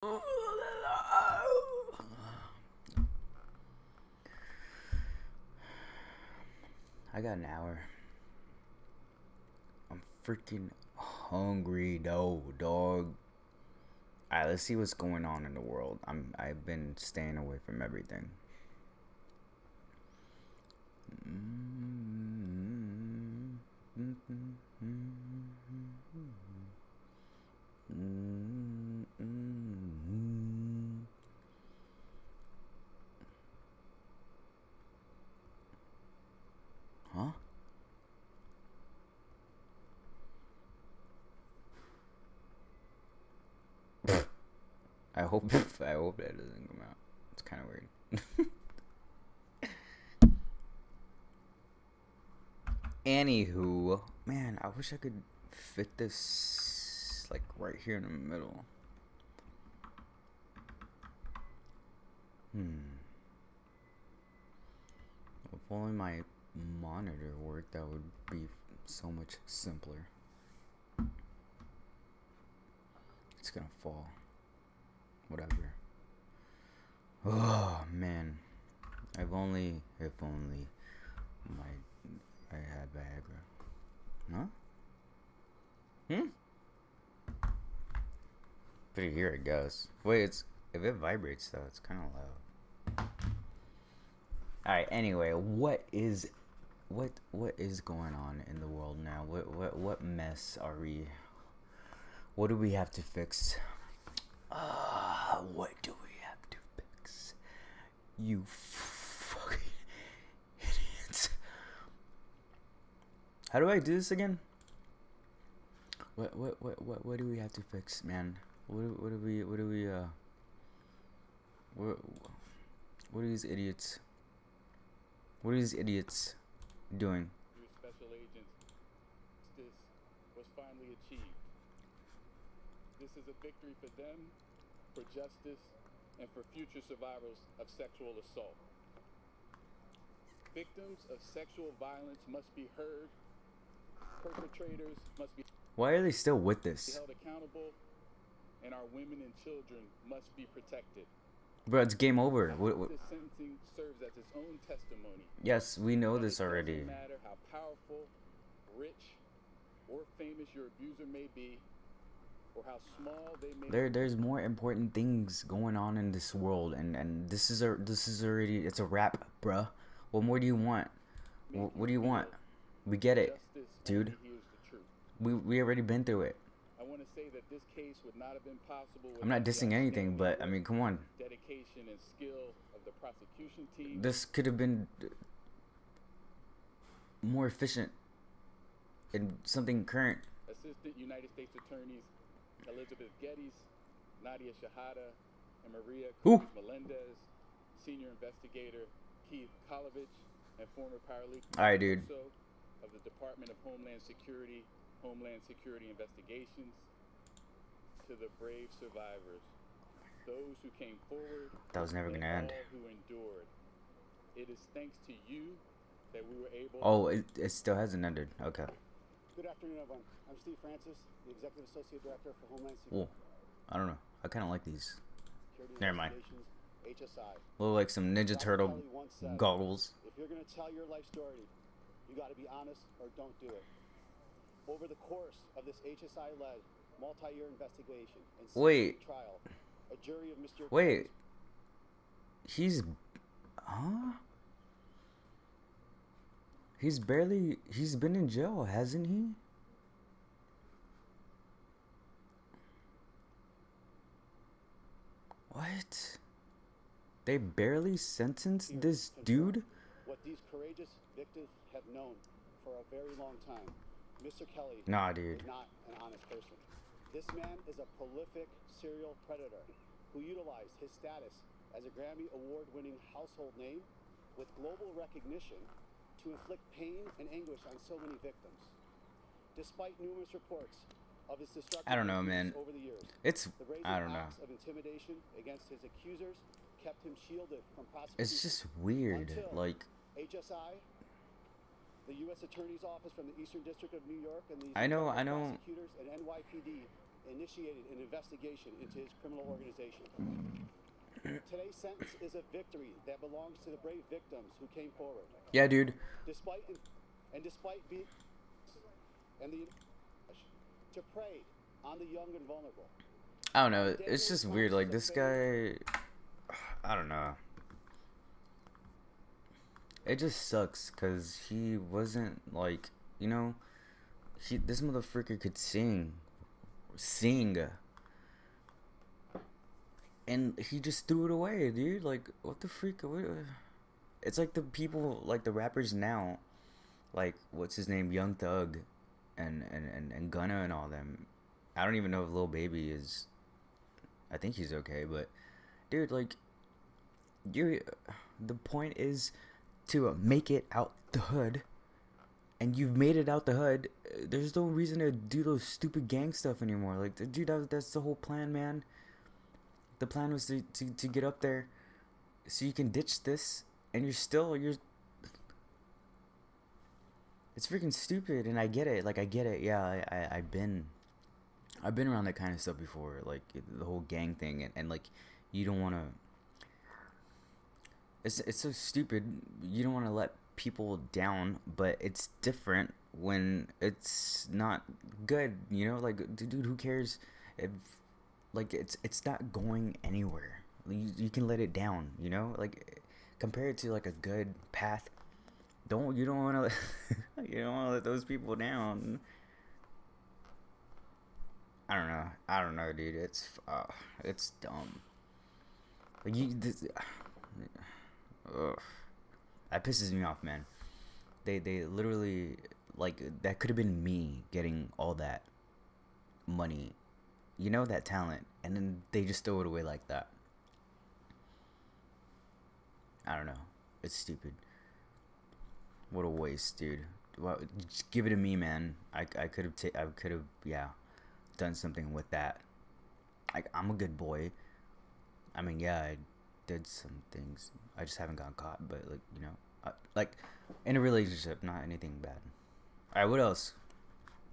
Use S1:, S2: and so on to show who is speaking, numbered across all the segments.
S1: I got an hour. I'm freaking hungry though, dog. Alright, let's see what's going on in the world. I've been staying away from everything. Huh? I hope that doesn't come out. It's kind of weird. Anywho, man, I wish I could fit this like right here in the middle. If only my monitor worked, that would be so much simpler. It's gonna fall. Whatever. Oh man, if only I had Viagra. Huh? Pretty here it goes. Wait, if it vibrates though, it's kind of loud. All right. Anyway, what is going on in the world now? What mess are we? What do we have to fix? What do we have to fix? You fucking idiots. How do I do this again? What do we have to fix, man? What are these idiots? What are these idiots doing?
S2: Your special agents, justice was finally achieved. This is a victory for them, for justice, and for future survivors of sexual assault. Victims of sexual violence must be heard. Perpetrators must be
S1: Why are they still with this?
S2: held accountable, and our women and children must be protected.
S1: Bro, it's game over.
S2: This sentencing serves as its own testimony.
S1: Yes, we know this already.
S2: It doesn't matter how powerful, rich, or famous your abuser may be, or how small they may be.
S1: There's more important things going on in this world, and this is already, it's a wrap, bruh. What more do you want? What do you want? We get it, dude. We already been through it.
S2: I want to say that this case would not have been possible.
S1: I'm not dissing anything, but I mean, come on.
S2: Dedication and skill of the prosecution team.
S1: This could have been more efficient in something current.
S2: Assistant United States Attorneys Elizabeth Geddes, Nadia Shahada, and Maria Melendez, Senior Investigator Keith Kolovich, and former paralegal
S1: Alright, dude.
S2: of the Department of Homeland Security Investigations, to the brave survivors, those who came forward,
S1: That was never gonna end.
S2: all who endured. It is thanks to you that we were able.
S1: Oh, it still hasn't ended. Okay.
S3: Good afternoon, everyone. I'm Steve Francis, the Executive Associate Director for Homeland Security.
S1: I don't know. I kind of like these. Never mind.
S3: HSI.
S1: Look like some Ninja Turtle goggles.
S3: If you're going to tell your life story, you got to be honest or don't do it. Over the course of this HSI-led multi-year investigation and trial, a jury of Mr.
S1: Wait. He's he's been in jail, hasn't he? What? They barely sentenced this dude?
S3: What these courageous victims have known for a very long time. Mr. Kelly
S1: Dude.
S3: is not an honest person. This man is a prolific serial predator who utilized his status as a Grammy Award-winning household name with global recognition to inflict pain and anguish on so many victims. Despite numerous reports of his destructive
S1: I don't know, man.
S3: over the years,
S1: I don't know.
S3: acts of intimidation against his accusers kept him shielded from prosecution.
S1: It's just weird. Like,
S3: HSI, the U.S. Attorney's Office from the Eastern District of New York, and the
S1: I know.
S3: prosecutors at NYPD initiated an investigation into his criminal organization. Today's sentence is a victory that belongs to the brave victims who came forward.
S1: Yeah, dude.
S3: Despite being and the to prey on the young and vulnerable.
S1: I don't know. It's just weird. Like this guy, I don't know. It just sucks because he wasn't like, you know, this motherfucker could sing, and he just threw it away, dude. Like, what the freak? It's like the people, like the rappers now, like what's his name, Young Thug, and Gunna and all them. I don't even know if Lil Baby is. I think he's okay, but dude, like, the point is to make it out the hood, and you've made it out the hood. There's no reason to do those stupid gang stuff anymore. Like, dude, that's the whole plan, man. The plan was to get up there so you can ditch this, and you're it's freaking stupid. And I get it. Like, I get it. Yeah, I've been around that kind of stuff before, like the whole gang thing, and like, you don't want to. It's so stupid. You don't want to let people down, but it's different when it's not good. You know, like, dude, who cares if, like, it's not going anywhere. You can let it down. You know, like, compare it to like a good path. You don't want to you don't want to let those people down. I don't know, dude. It's dumb. Like, that pisses me off, man. They literally, like, that could have been me getting all that money, you know, that talent, and then they just throw it away like that. I don't know. It's stupid. What a waste, dude. Well, just give it to me, man. I could have yeah, done something with that. I'm a good boy. I mean, yeah, I did some things. I just haven't gotten caught, but, like, you know, like, in a relationship, not anything bad. All right, what else?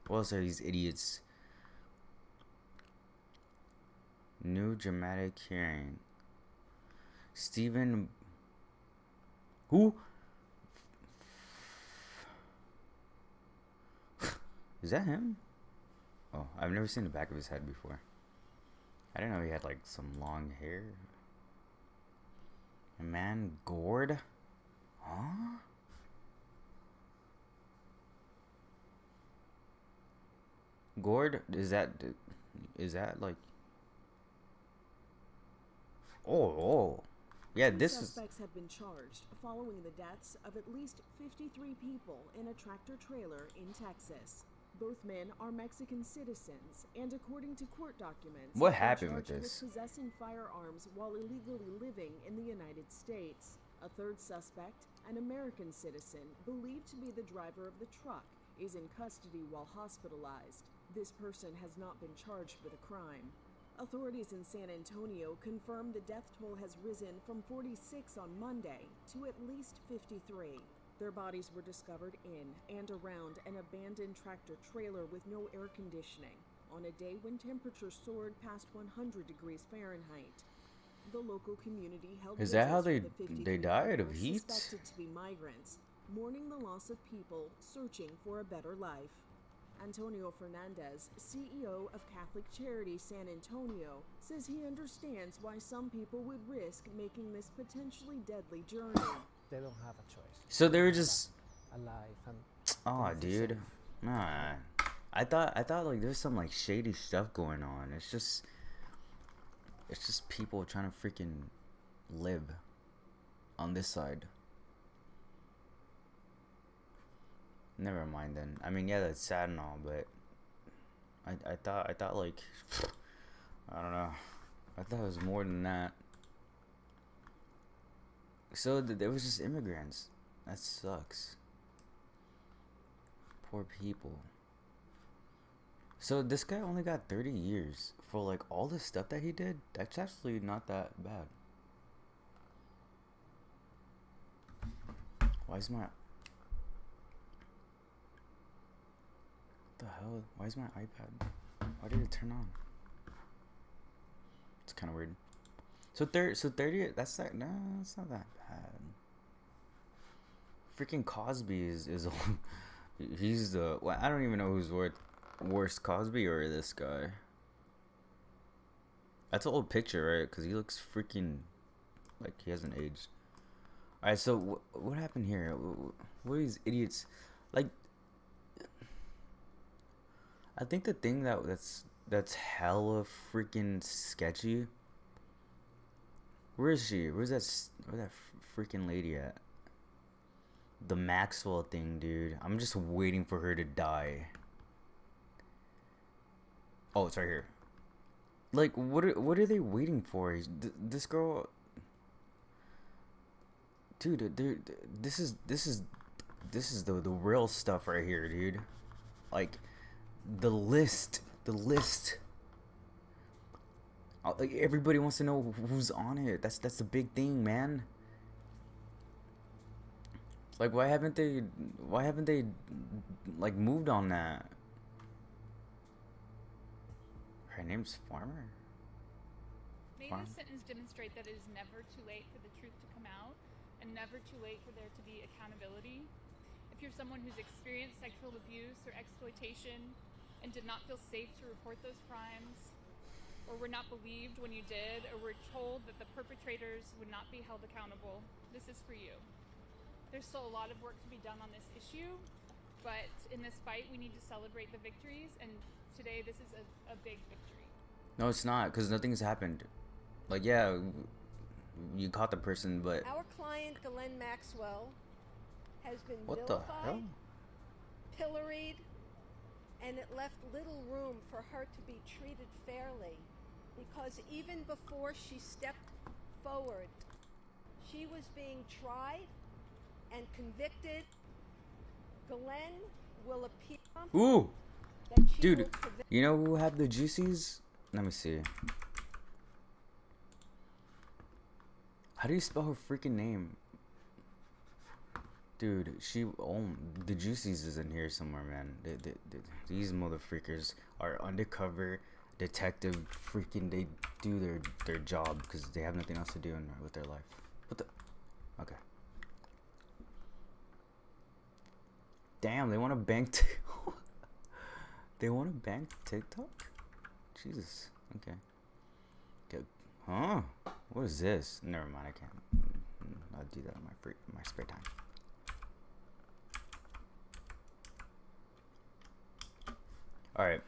S1: What else are these idiots? New dramatic hearing. Stephen. Who? Is that him? Oh, I've never seen the back of his head before. I didn't know he had, like, some long hair. A man gored? Huh? Gored? Is that like... Oh. Yeah, this is...
S4: Suspects have been charged following the deaths of at least 53 people in a tractor trailer in Texas. Both men are Mexican citizens, and according to court documents,
S1: what happened with this?
S4: With possessing firearms while illegally living in the United States. A third suspect, an American citizen believed to be the driver of the truck, is in custody while hospitalized. This person has not been charged with a crime. Authorities in San Antonio confirmed the death toll has risen from 46 on Monday to at least 53. Their bodies were discovered in and around an abandoned tractor trailer with no air conditioning on a day when temperatures soared past 100 degrees Fahrenheit. The local community held
S1: Is that how
S4: vigils
S1: they
S4: for the 53
S1: died of
S4: people
S1: heat?
S4: suspected to be migrants, mourning the loss of people searching for a better life. Antonio Fernandez, CEO of Catholic Charity San Antonio, says he understands why some people would risk making this potentially deadly journey.
S5: They don't have a choice.
S1: So they were just
S5: alive and
S1: oh, dude. Nah. I thought like there's some like shady stuff going on. It's just people trying to freaking live on this side. Never mind then. I mean, yeah, that's sad and all, but I thought like I don't know. I thought it was more than that. So there was just immigrants. That sucks. Poor people. So this guy only got 30 years for like all the stuff that he did. That's actually not that bad. Why is my... What the hell? Why is my iPad... Why did it turn on? It's kind of weird. So 30. That's not. No, it's not that bad. Freaking Cosby is he's the. Well, I don't even know who's worse, Cosby or this guy. That's an old picture, right? Because he looks freaking like he hasn't aged. All right, so what happened here? What are these idiots like? I think the thing that's hella freaking sketchy. Where is she? Where's that freaking lady at? The Maxwell thing, dude. I'm just waiting for her to die. Oh, it's right here. Like, what are they waiting for? This girl, dude. This is the real stuff right here, dude. Like, the list. Like, everybody wants to know who's on it. That's the big thing, man. Like, why haven't they like moved on that? Her name's Farmer?
S6: May this sentence demonstrate that it is never too late for the truth to come out and never too late for there to be accountability. If you're someone who's experienced sexual abuse or exploitation and did not feel safe to report those crimes, or were not believed when you did, or were told that the perpetrators would not be held accountable, this is for you. There's still a lot of work to be done on this issue, but in this fight we need to celebrate the victories, and today this is a big victory.
S1: No, it's not, because nothing's happened. Like, yeah, you caught the person, but
S7: our client Ghislaine Maxwell has been
S1: what the hell?
S7: Pilloried, and it left little room for her to be treated fairly, because even before she stepped forward, she was being tried and convicted. Ghislaine will appear.
S1: Ooh, dude, you know who have the juicies? Let me see. How do you spell her freaking name? Dude, the Juicies is in here somewhere, man. These motherfuckers are undercover detective. Freaking, they do their job because they have nothing else to do with their life. What the? Okay. Damn, they want to bank. They want to bank TikTok? Jesus. Okay. Good. Huh? What is this? Never mind. I can't. I'll do that in my spare time. All right.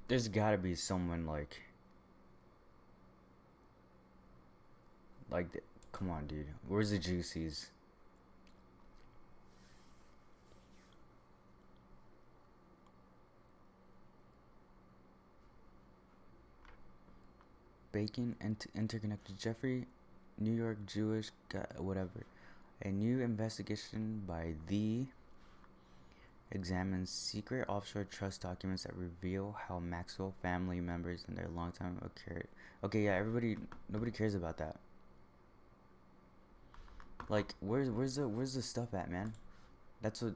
S1: There's gotta be someone like come on, dude. Where's the Juicies? Bacon and interconnected Jeffrey, New York Jewish, whatever. A new investigation by the examines secret offshore trust documents that reveal how Maxwell family members and their longtime occurred. Okay, yeah, nobody cares about that. Like, where's the stuff at, man? That's what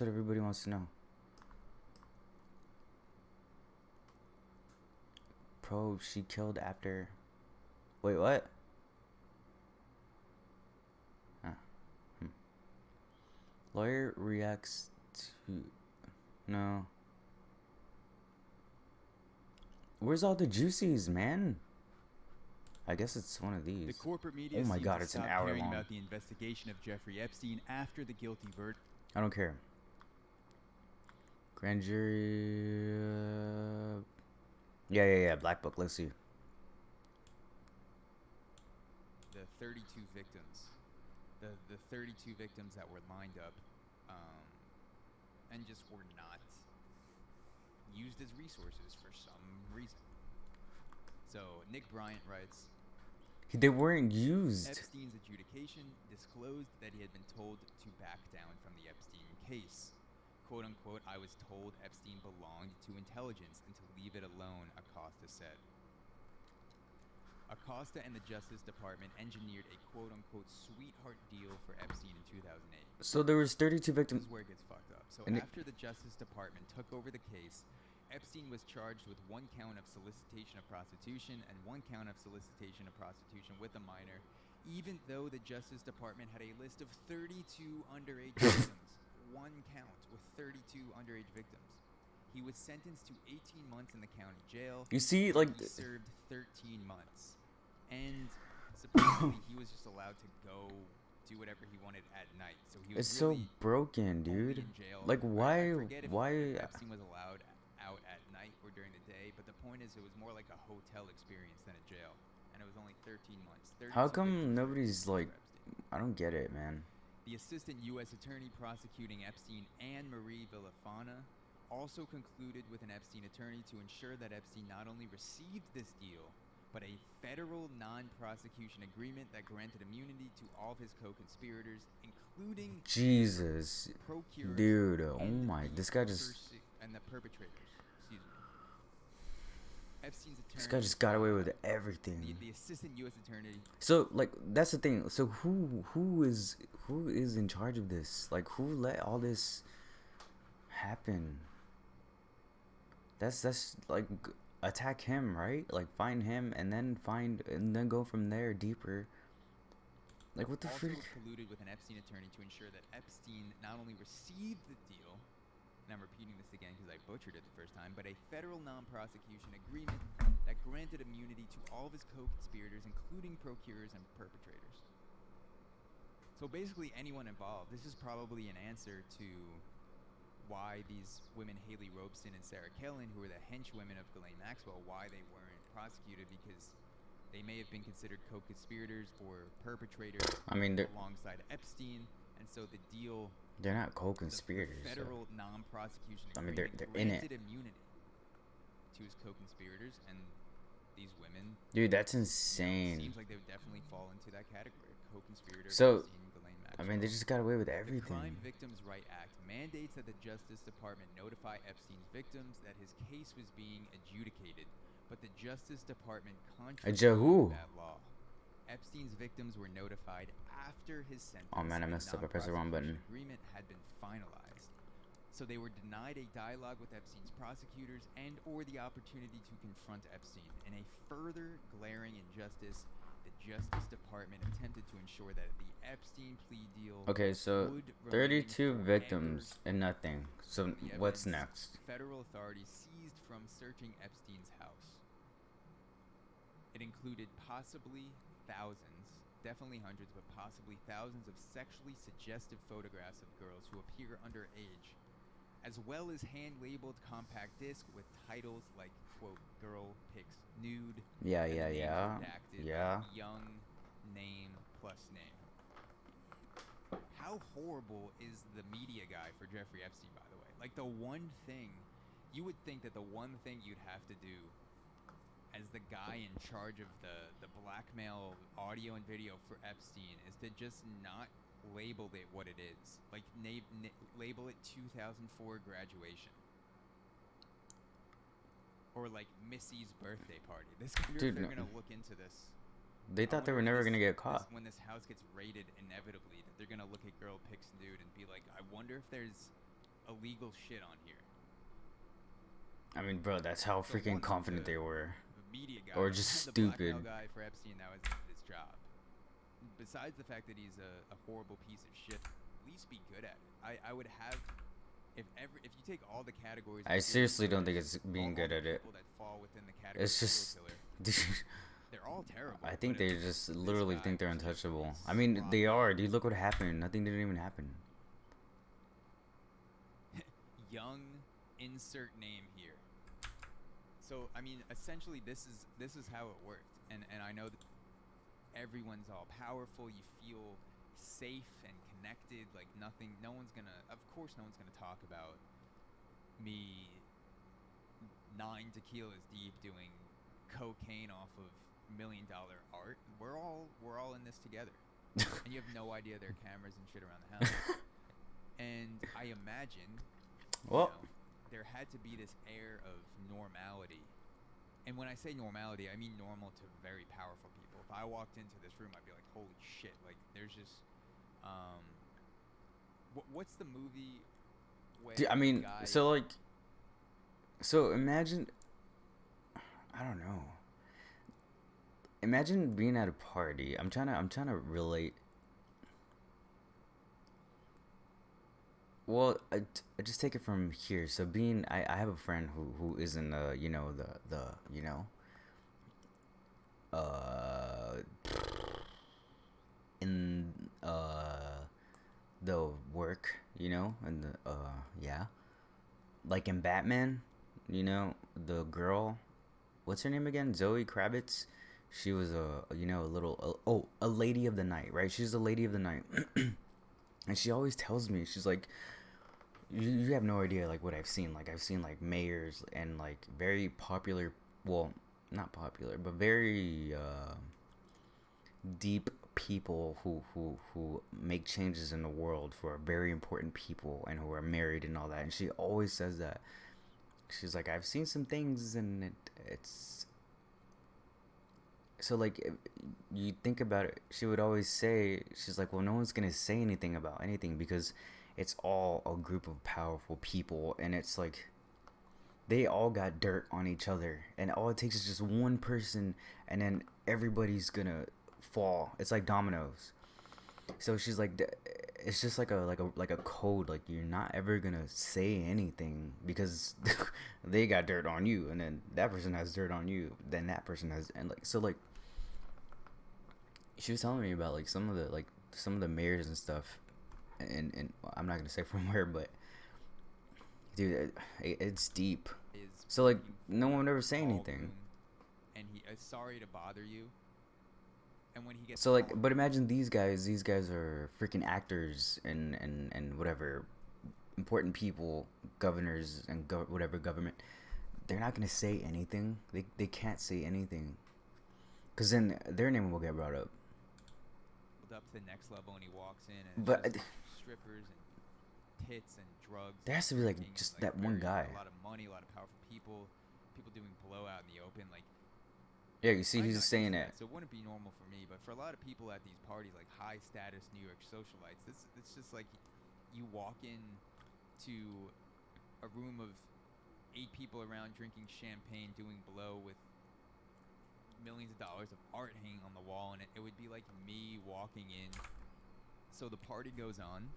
S1: everybody wants to know. Probe she killed after. Wait, what? Lawyer reacts to. No. Where's all the juicies, man? I guess it's one of these.
S8: The corporate media
S1: oh my god, it's an hour long.
S8: About the investigation of Jeffrey Epstein after the guilty verdict.
S1: I don't care. Grand jury. Yeah. Black Book. Let's see.
S8: The 32 victims. The 32 victims that were lined up and just were not used as resources for some reason. So Nick Bryant writes,
S1: they weren't used.
S8: Epstein's adjudication disclosed that he had been told to back down from the Epstein case. Quote unquote, I was told Epstein belonged to intelligence and to leave it alone, Acosta said. Acosta and the Justice Department engineered a quote-unquote sweetheart deal for Epstein in 2008.
S1: So there was 32 victims.
S8: This is where it gets fucked up. So
S1: And
S8: after the Justice Department took over the case, Epstein was charged with 1 count of solicitation of prostitution and 1 count of solicitation of prostitution with a minor, even though the Justice Department had a list of 32 underage victims. 1 count with 32 underage victims. He was sentenced to 18 months in the county jail.
S1: You see, like,
S8: he served 13 months. And supposedly he was just allowed to go do whatever he wanted at night. So he was
S1: it's
S8: really
S1: so broken,
S8: only
S1: dude.
S8: in jail.
S1: Like,
S8: I
S1: why?
S8: forget if
S1: Why?
S8: Epstein was allowed out at night or during the day, but the point is it was more like a hotel experience than a jail. And it was only 13 months.
S1: How
S8: 32
S1: come
S8: victims
S1: nobody's
S8: for
S1: like?
S8: Epstein.
S1: I don't get it, man.
S8: The assistant U.S. attorney prosecuting Epstein, Anne Marie Villafana, also concluded with an Epstein attorney to ensure that Epstein not only received this deal, but a federal non-prosecution agreement that granted immunity to all of his co-conspirators, including
S1: Jesus,
S8: procurers
S1: dude. Oh
S8: and
S1: my,
S8: the
S1: this guy just.
S8: and the perpetrators. Excuse me. Epstein's attorney.
S1: This guy just got away with everything.
S8: The assistant U.S. attorney.
S1: So like that's the thing. So who is in charge of this? Like who let all this happen? That's like attack him, right? Like find him and then go from there deeper. Like what the
S8: also
S1: freak?
S8: colluded with an Epstein attorney to ensure that Epstein not only received the deal, and I'm repeating this again because I butchered it the first time, but a federal non-prosecution agreement that granted immunity to all of his co-conspirators, including procurers and perpetrators. So basically anyone involved. This is probably an answer to why these women, Haley Robeson and Sarah Kellen, who were the henchwomen of Ghislaine Maxwell, why they weren't prosecuted, because they may have been considered co-conspirators or perpetrators alongside Epstein, and so the deal...
S1: They're not co-conspirators.
S8: The federal non-prosecution
S1: I mean,
S8: agreement
S1: they're in it.
S8: granted immunity to his co-conspirators, and these women...
S1: Dude, that's insane.
S8: Seems like they would definitely fall into that category. Co-conspirator,
S1: So,
S8: Epstein, Ghislaine Maxwell.
S1: I mean, they just got away with
S8: The
S1: everything.
S8: Crime Victims' Right Act mandates that the Justice Department notify Epstein's victims that his case was being adjudicated, but the Justice Department contradicted that law. Epstein's victims were notified after his sentence.
S1: Oh man, I messed up. I pressed the wrong button.
S8: Agreement had been finalized, so they were denied a dialogue with Epstein's prosecutors and/or the opportunity to confront Epstein. In a further glaring injustice, the Justice Department attempted to ensure that the Epstein plea deal.
S1: Okay, so
S8: would
S1: 32
S8: remain
S1: victims
S8: forever.
S1: and nothing. So
S8: The
S1: what's
S8: evidence
S1: next?
S8: Federal authorities seized from searching Epstein's house. It included possibly thousands, definitely hundreds, but possibly thousands of sexually suggestive photographs of girls who appear underage, as well as hand-labeled compact disc with titles like, quote, girl pics nude.
S1: Yeah,
S8: and
S1: yeah,
S8: names
S1: yeah.
S8: redacted,
S1: Yeah.
S8: like young name plus name. How horrible is the media guy for Jeffrey Epstein, by the way? Like, the one thing, you would think that the one thing you'd have to do as the guy in charge of the blackmail audio and video for Epstein is to just not label it what it is. Like, label it 2004 graduation. Or, like, Missy's birthday party. They're going to look into this.
S1: They thought they were never going to get caught.
S8: When this house gets raided, inevitably, that they're going to look at girl pics nude and be like, I wonder if there's illegal shit on here.
S1: I mean, bro, that's how
S8: So
S1: freaking
S8: one,
S1: confident they were.
S8: The media guy,
S1: Or just
S8: the
S1: stupid.
S8: blackmail guy for Epstein, that was his job. Besides the fact that he's a horrible piece of shit, at least be good at it. I would have, if you take all the categories.
S1: I seriously don't think it's being good at it.
S8: That fall within the category
S1: It's just.
S8: they're all terrible.
S1: I think
S8: but
S1: they
S8: if
S1: just
S8: this
S1: literally
S8: guy
S1: think they're
S8: was just
S1: untouchable.
S8: a
S1: I mean, they
S8: slob.
S1: are. Dude, look what happened. Nothing didn't even happen.
S8: Young insert name here. So I mean, essentially, this is how it worked, and I know that everyone's all powerful. You feel safe and connected. Like no one's gonna. Of course, no one's gonna talk about me 9 tequilas deep doing cocaine off of $1 million art. We're all in this together, and you have no idea there are cameras and shit around the house. And I imagine.
S1: Well,
S8: there had to be this air of normality And when I say normality, I mean normal to very powerful people. If I walked into this room, I'd be like, holy shit. Like, there's just, what's the movie where
S1: Dude, I mean,
S8: guy,
S1: so imagine, I don't know. Imagine being at a party. I'm trying to relate. Well, I just take it from here. So I have a friend who is in the, you know, uh, in the work, you know, and the yeah, like in Batman, you know, the girl, what's her name again? Zoe Kravitz. She was a lady of the night, right? She's a lady of the night. And she always tells me, she's like, you have no idea, like, what I've seen. Like, I've seen, like, mayors and, like, very popular, well, not popular, but very deep people who make changes in the world for very important people and who are married and all that. And she always says that. She's like, I've seen some things, and it's... So, like, if you think about it, she would always say, she's like, well, no one's gonna say anything about anything because it's all a group of powerful people, and it's like they all got dirt on each other, and all it takes is just one person, and then everybody's gonna fall. It's like dominoes. So she's like, it's just like a code. Like, you're not ever gonna say anything because they got dirt on you, and then that person has dirt on you, then that person has, and like, so like she was telling me about like some of the mayors and stuff, and I'm not gonna say from where, but dude, it's deep. So like no one would ever say anything.
S8: And he is sorry to bother you. And when he gets
S1: so like, but imagine these guys are freaking actors and whatever, important people, governors and whatever government. They're not gonna say anything. They can't say anything, because then their name will get brought up.
S8: Up to the next level, and he walks in, and
S1: but
S8: strippers and tits and drugs.
S1: There has to be like just
S8: like
S1: that one guy.
S8: A lot of money, a lot of powerful people doing blowout in the open. Like,
S1: yeah, you see, he's just saying that.
S8: So it wouldn't be normal for me, but for a lot of people at these parties, like high status New York socialites, it's just like you walk in to a room of 8 people around drinking champagne, doing blow with millions of dollars of art hanging on the wall, and it would be like me walking in. So the party goes on,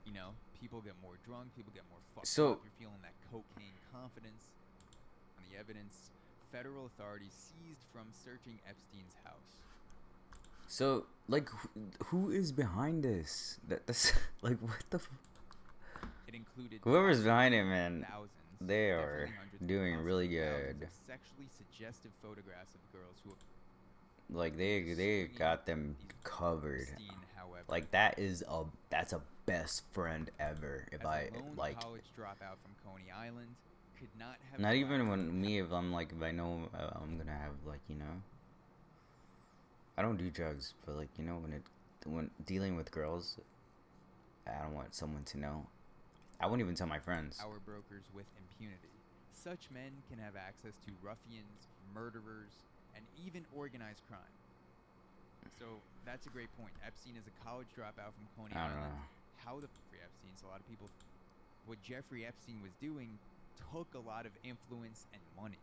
S8: you know, people get more drunk, people get more fucked up, you're feeling that cocaine confidence. On the evidence, federal authorities seized from searching Epstein's house.
S1: So like, who is behind this? That's like, what the
S8: it included
S1: whoever's behind it, man.
S8: Thousands,
S1: they are doing really good.
S8: Sexually suggestive photographs of girls who,
S1: like, they got them covered. Like, that's a best friend ever. If I like,
S8: college dropout from Coney Island, could not have.
S1: Not even when me, if I'm like, if I know I'm gonna have, like, you know, I don't do drugs, but like, you know, when dealing with girls, I don't want someone to know. I won't even tell my friends.
S8: Power brokers with impunity. Such men can have access to ruffians, murderers, and even organized crime. So that's a great point. Epstein is a college dropout from Coney Island. How the Jeffrey Epstein? So a lot of people, what Jeffrey Epstein was doing, took a lot of influence and money.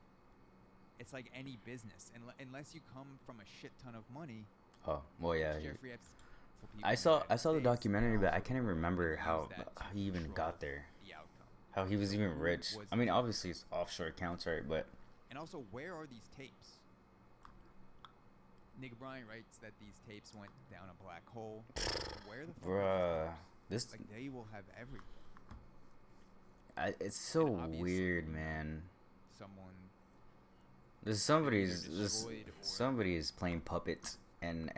S8: It's like any business, unless you come from a shit ton of money.
S1: Oh well, yeah.
S8: Jeffrey Epstein.
S1: I saw the documentary, but I can't even remember how he even got there. How he was even rich. I mean, obviously it's offshore accounts, right? But
S8: and also, where are these tapes? Nick Bryan writes that these tapes went down a black hole. Where the fuck are these tapes? Like, they will have everything.
S1: It's so weird, man. Somebody is playing puppets, and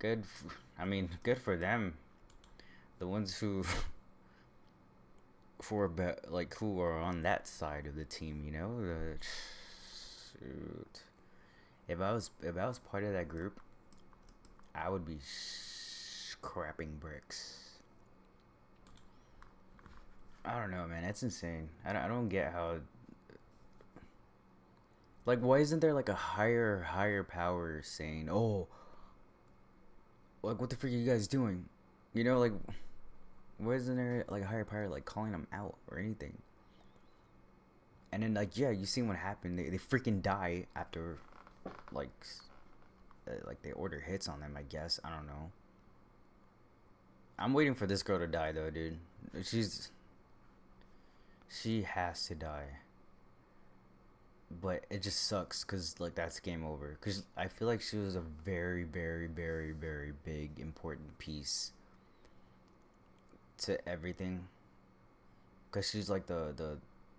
S1: good. I mean, good for them. The ones who who are on that side of the team, you know. Shoot. If I was part of that group, I would be crapping bricks. I don't know, man. That's insane. I don't get how Like, why isn't there like a higher power saying, "Oh, like what the freak are you guys doing?" You know, like, why isn't there like a higher power like calling them out or anything? And then like, yeah, you seen what happened. They freaking die after like like they order hits on them, I guess. I don't know. I'm waiting for this girl to die though, dude. She has to die. But it just sucks because like that's game over. Because I feel like she was a very big important piece to everything. Because she's like the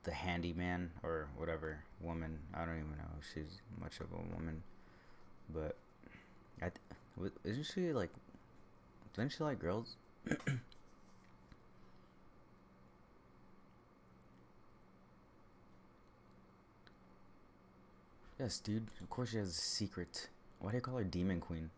S1: handyman or whatever woman. I don't even know if she's much of a woman, but isn't she like? Doesn't she like girls? Yes, dude. Of course she has a secret. Why do you call her Demon Queen?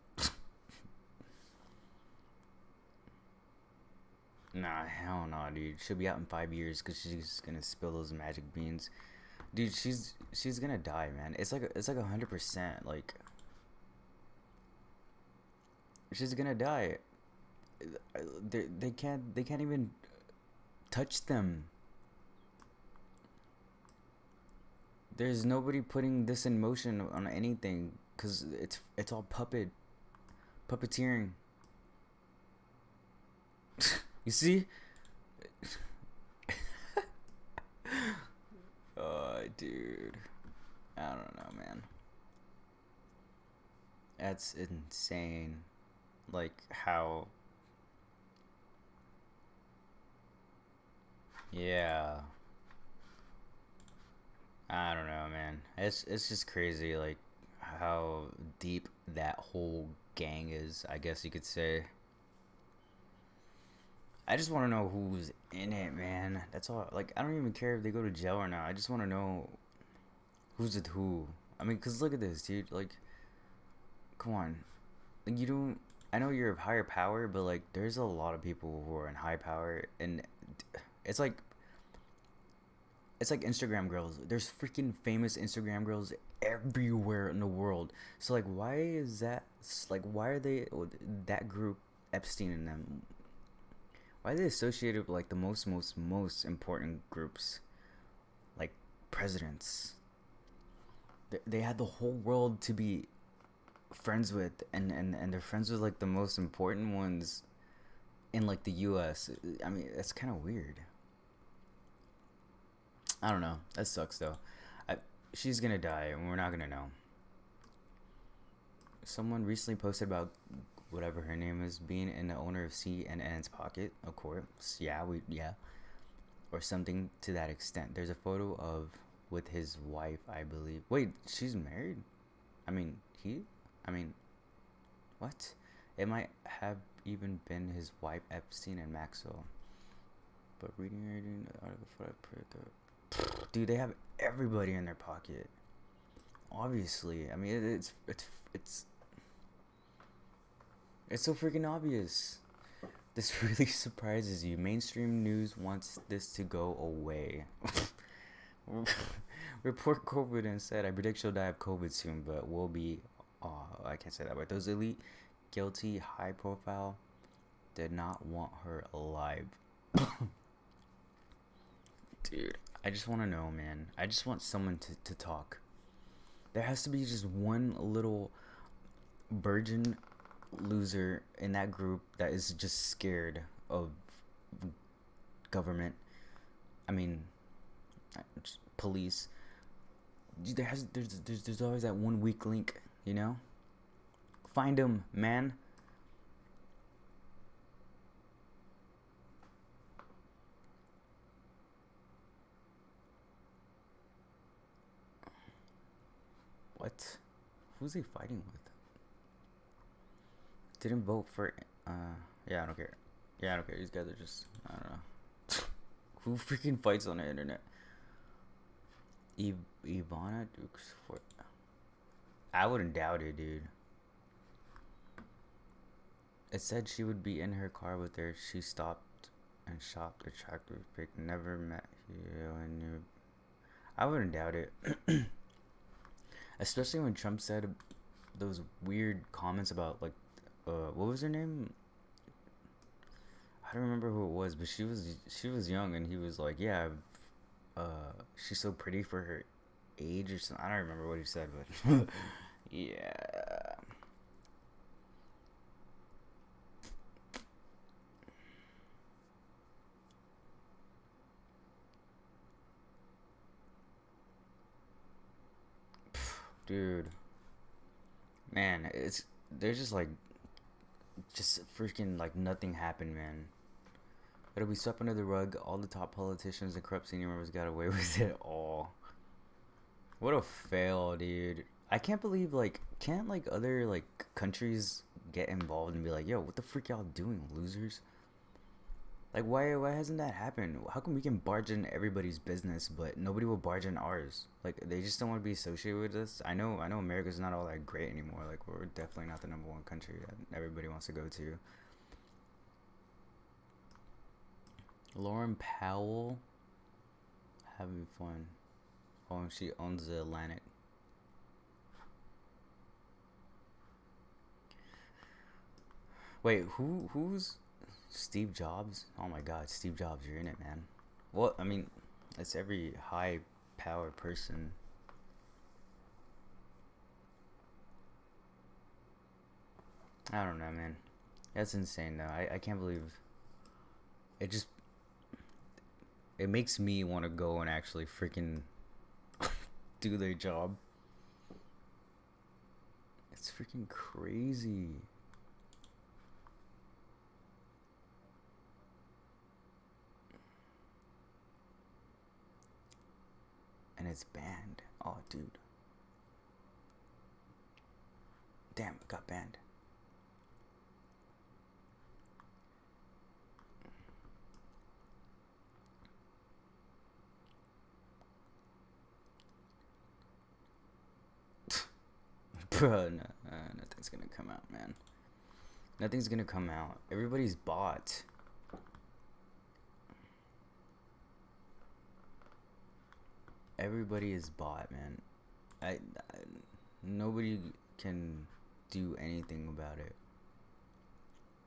S1: Nah, hell no, dude. She'll be out in 5 years because she's gonna spill those magic beans. Dude, she's gonna die, man. It's like 100%. Like she's gonna die. They can't even touch them. There's nobody putting this in motion on anything because it's all puppeteering. You see? Oh, dude. I don't know, man. That's insane. Like how. Yeah. I don't know, man. It's just crazy, like how deep that whole gang is. I guess you could say. I just want to know who's in it, man. That's all. Like, I don't even care if they go to jail or not. I just want to know who's it who. I mean, cause look at this, dude. Like, come on. Like, you don't. I know you're of higher power, but like, there's a lot of people who are in high power, and it's like Instagram girls. There's freaking famous Instagram girls everywhere in the world. So like, why is that? Like, why are they that group Epstein and them? Why are they associated with like the most important groups, like presidents? They had the whole world to be friends with, and they're friends with like the most important ones in like the U.S. I mean, that's kind of weird. I don't know. That sucks though. She's gonna die, and we're not gonna know. Someone recently posted about whatever her name is being in the owner of CNN's pocket, of course. Yeah, or something to that extent. There's a photo of with his wife, I believe. Wait, she's married? I mean, what? It might have even been his wife, Epstein and Maxwell. But reading the article for that, dude, they have everybody in their pocket. Obviously, I mean, it's so freaking obvious. This really surprises you. Mainstream news wants this to go away. Report COVID and said, I predict she'll die of COVID soon, but will be. Oh, I can't say that. But those elite, guilty, high profile, did not want her alive. Dude, I just want to know, man. I just want someone to talk. There has to be just one little virgin loser in that group that is just scared of government. I mean, police. There's always that one weak link, you know? Find him, man. What? Who's he fighting with? Didn't vote for. Yeah, I don't care. Yeah, I don't care. These guys are just. I don't know. Who freaking fights on the internet? Ivana Dukes for. I wouldn't doubt it, dude. It said she would be in her car with her. She stopped and shopped. Attractive pic. Never met you and you. I wouldn't doubt it. Especially when Trump said those weird comments about like, what was her name? I don't remember who it was, but she was young, and he was like, yeah, she's so pretty for her age or something. I don't remember what he said, but yeah. Dude, man, they're just like, just freaking like nothing happened, man. It'll be swept under the rug. All the top politicians and corrupt senior members got away with it all. What a fail, dude. I can't believe, like, can't like other like countries get involved and be like, yo, what the freak y'all doing, losers? Like, why hasn't that happened? How come we can barge in everybody's business, but nobody will barge in ours? Like, they just don't want to be associated with us. I know America's not all that great anymore. Like, we're definitely not the #1 country that everybody wants to go to. Lauren Powell having fun. Oh, and she owns the Atlantic. Wait, who's Steve Jobs? Oh my God, Steve Jobs, you're in it, man. Well, I mean, it's every high power person. I don't know, man. That's insane, though. I can't believe it. Just, it makes me want to go and actually freaking do their job. It's freaking crazy. And it's banned. Oh, dude. Damn, it got banned. Bro, nothing's gonna come out, man. Nothing's gonna come out. Everybody's bought. Everybody is bought, man. Nobody can do anything about it.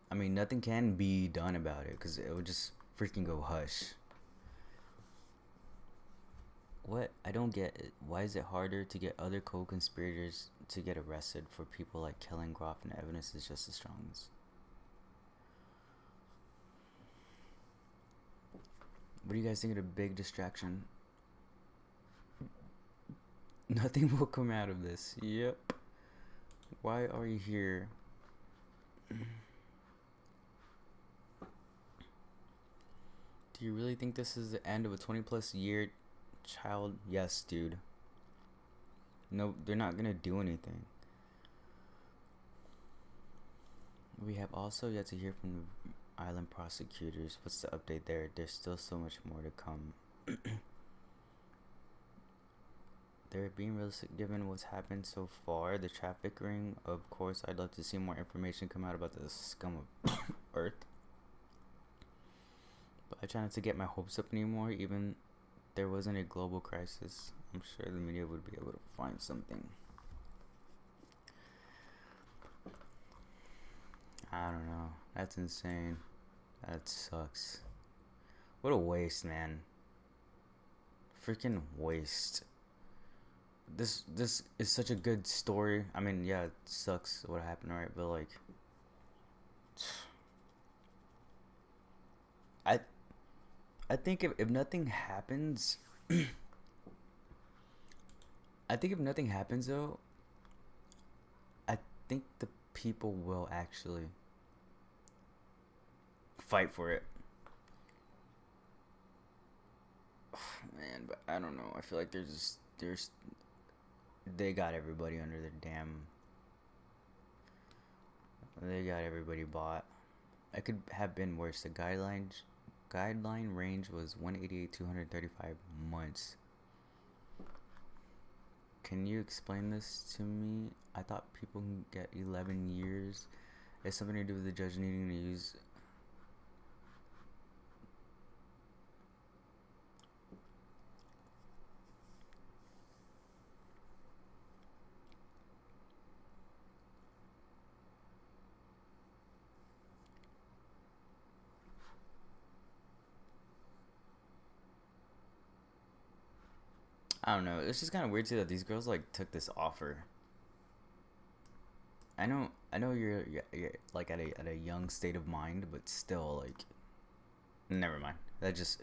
S1: I mean, nothing can be done about it because it would just freaking go hush. What? I don't get it. Why is it harder to get other co-conspirators to get arrested for people like Kellen Groff and the evidence is just as strong as... What do you guys think of the big distraction? Nothing will come out of this. Yep. Why are you here? Do you really think this is the end of a 20+ year child? Yes, dude. No, they're not gonna do anything. We have also yet to hear from the island prosecutors. What's the update there? There's still so much more to come. They're being realistic given what's happened so far. The traffic ring, of course, I'd love to see more information come out about the scum of Earth. But I try not to get my hopes up anymore. Even there wasn't a global crisis, I'm sure the media would be able to find something. I don't know. That's insane. That sucks. What a waste, man. Freaking waste. This is such a good story. I mean, yeah, it sucks what happened, right? But like, I think if nothing happens, I think if nothing happens though, I think the people will actually fight for it. Man, but I don't know. I feel like they got everybody under their damn. They got everybody bought. It could have been worse. The guideline range was 188 to 235 months. Can you explain this to me? I thought people can get 11 years. It's something to do with the judge needing to use. I don't know. It's just kind of weird too that these girls like took this offer. I know you're like at a young state of mind, but still like, never mind.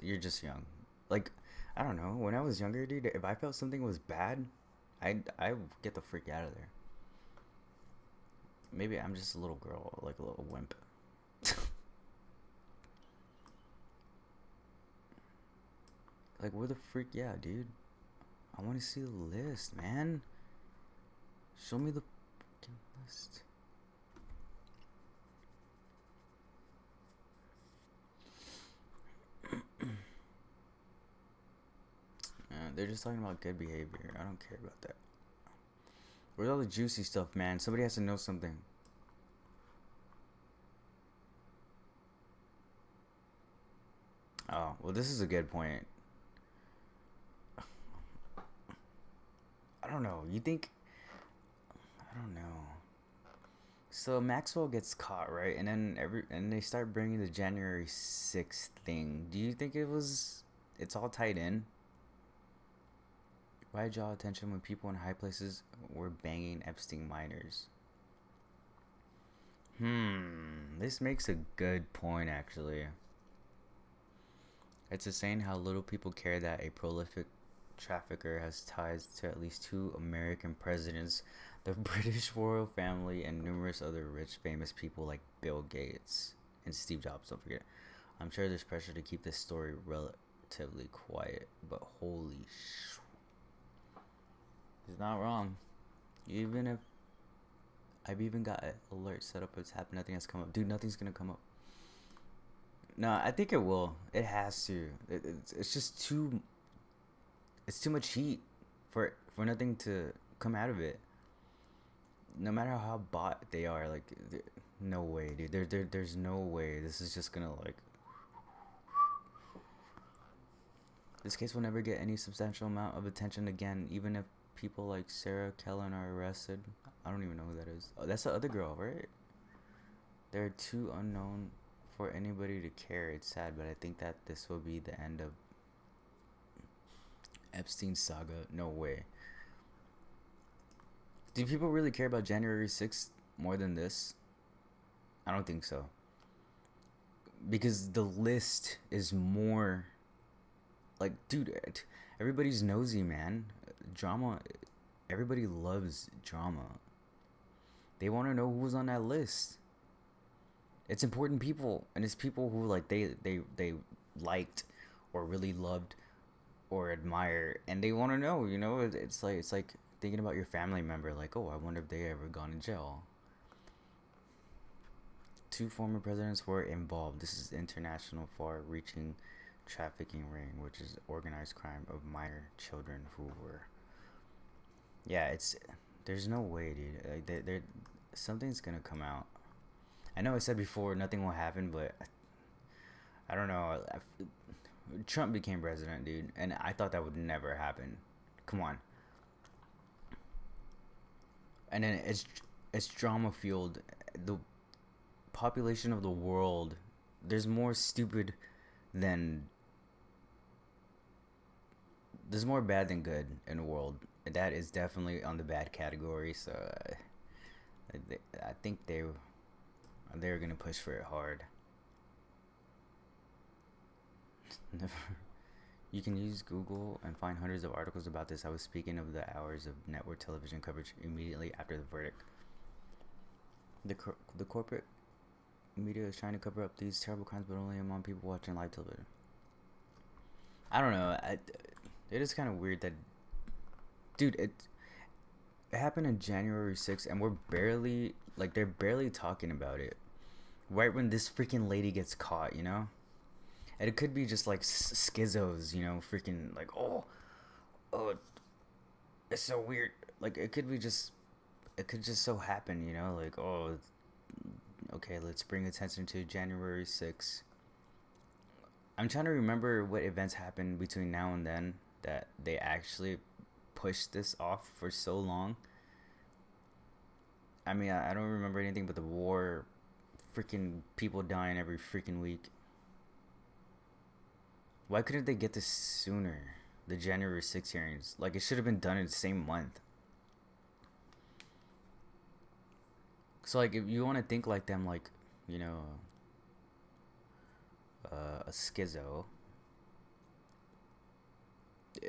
S1: You're just young. Like, I don't know. When I was younger, dude, if I felt something was bad, I get the freak out of there. Maybe I'm just a little girl, like a little wimp. Like, where the freak? Yeah, dude. I want to see the list, man. Show me the fucking list. They're just talking about good behavior. I don't care about that. Where's all the juicy stuff, man? Somebody has to know something. Oh, well, this is a good point. I don't know. You think... I don't know. So Maxwell gets caught, right? And then they start bringing the January 6th thing. Do you think it's all tied in? Why draw attention when people in high places were banging Epstein minors? This makes a good point, actually. It's insane how little people care that a prolific trafficker has ties to at least 2 American presidents, the British royal family, and numerous other rich, famous people like Bill Gates and Steve Jobs, don't forget. I'm sure there's pressure to keep this story relatively quiet, but holy sh... He's not wrong. Even if I've even got an alert set up, it's happened, nothing has come up. Dude, nothing's gonna come up. No, I think it will. It has to. It's just too... It's too much heat for nothing to come out of it. No matter how bought they are, like, no way, dude. There's no way. This is just gonna, like... This case will never get any substantial amount of attention again, even if people like Sarah Kellen are arrested. I don't even know who that is. Oh, that's the other girl, right? They're too unknown for anybody to care. It's sad, but I think that this will be the end of Epstein's saga. No way. Do people really care about January 6th more than this? I don't think so. Because the list is more... Like, dude, everybody's nosy, man. Drama, everybody loves drama. They want to know who's on that list. It's important people, and it's people who, like, they liked or really loved or admire, and they want to know, you know. It's like thinking about your family member, like, oh, I wonder if they ever gone to jail. 2 former presidents were involved. This is international far-reaching trafficking ring, which is organized crime of minor children who were... Yeah, there's no way, dude. Like, something's gonna come out. I know I said before nothing will happen, but I don't know. Trump became president, dude, and I thought that would never happen. Come on. And then it's drama fueled. The population of the world, there's more stupid than... There's more bad than good in the world. That is definitely on the bad category. So I think they're gonna push for it hard. You can use Google and find hundreds of articles about this. I was speaking of the hours of network television coverage immediately after the verdict. The corporate media is trying to cover up these terrible crimes, but only among people watching live television. I don't know. It is kind of weird that, dude, it happened on January 6th, and they're barely talking about it right when this freaking lady gets caught, you know. And it could be just like schizos, you know, freaking like, oh, it's so weird. Like, it could just so happen, you know, like, oh, okay, let's bring attention to January 6th. I'm trying to remember what events happened between now and then that they actually pushed this off for so long. I mean, I don't remember anything but the war, freaking people dying every freaking week. Why couldn't they get this sooner? the January 6 hearings. Like, it should have been done in the same month. So, like, if you want to think like them, like, you know, a schizo,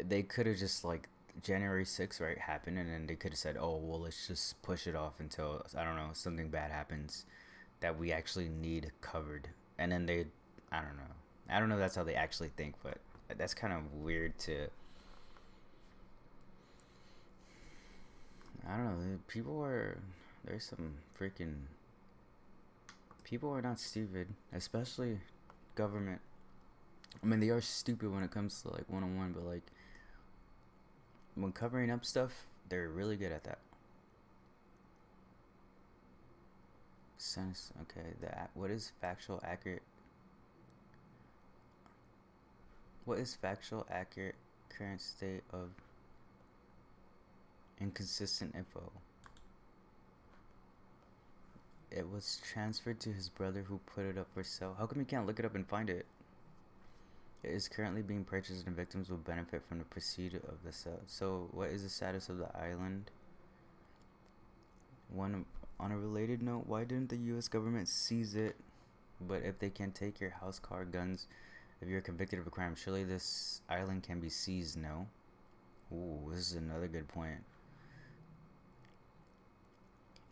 S1: they could have just, like, January 6th, right, happened, and then they could have said, oh, well, let's just push it off until, I don't know, something bad happens that we actually need covered. And then they, I don't know. I don't know if that's how they actually think, but that's kind of weird to, I don't know, there's some freaking, people are not stupid, especially government. I mean, they are stupid when it comes to, like, one-on-one, but, like, when covering up stuff, they're really good at that. Sense, okay, what is factual accurate? What is factual accurate current state of inconsistent info? It was transferred to his brother who put it up for sale. How come you can't look it up and find it? It is currently being purchased and victims will benefit from the proceed of the sale. So, what is the status of the island? On a related note, why didn't the U.S. government seize it? But if they can take your house, car, guns, if you're convicted of a crime, surely this island can be seized, no? Ooh, this is another good point.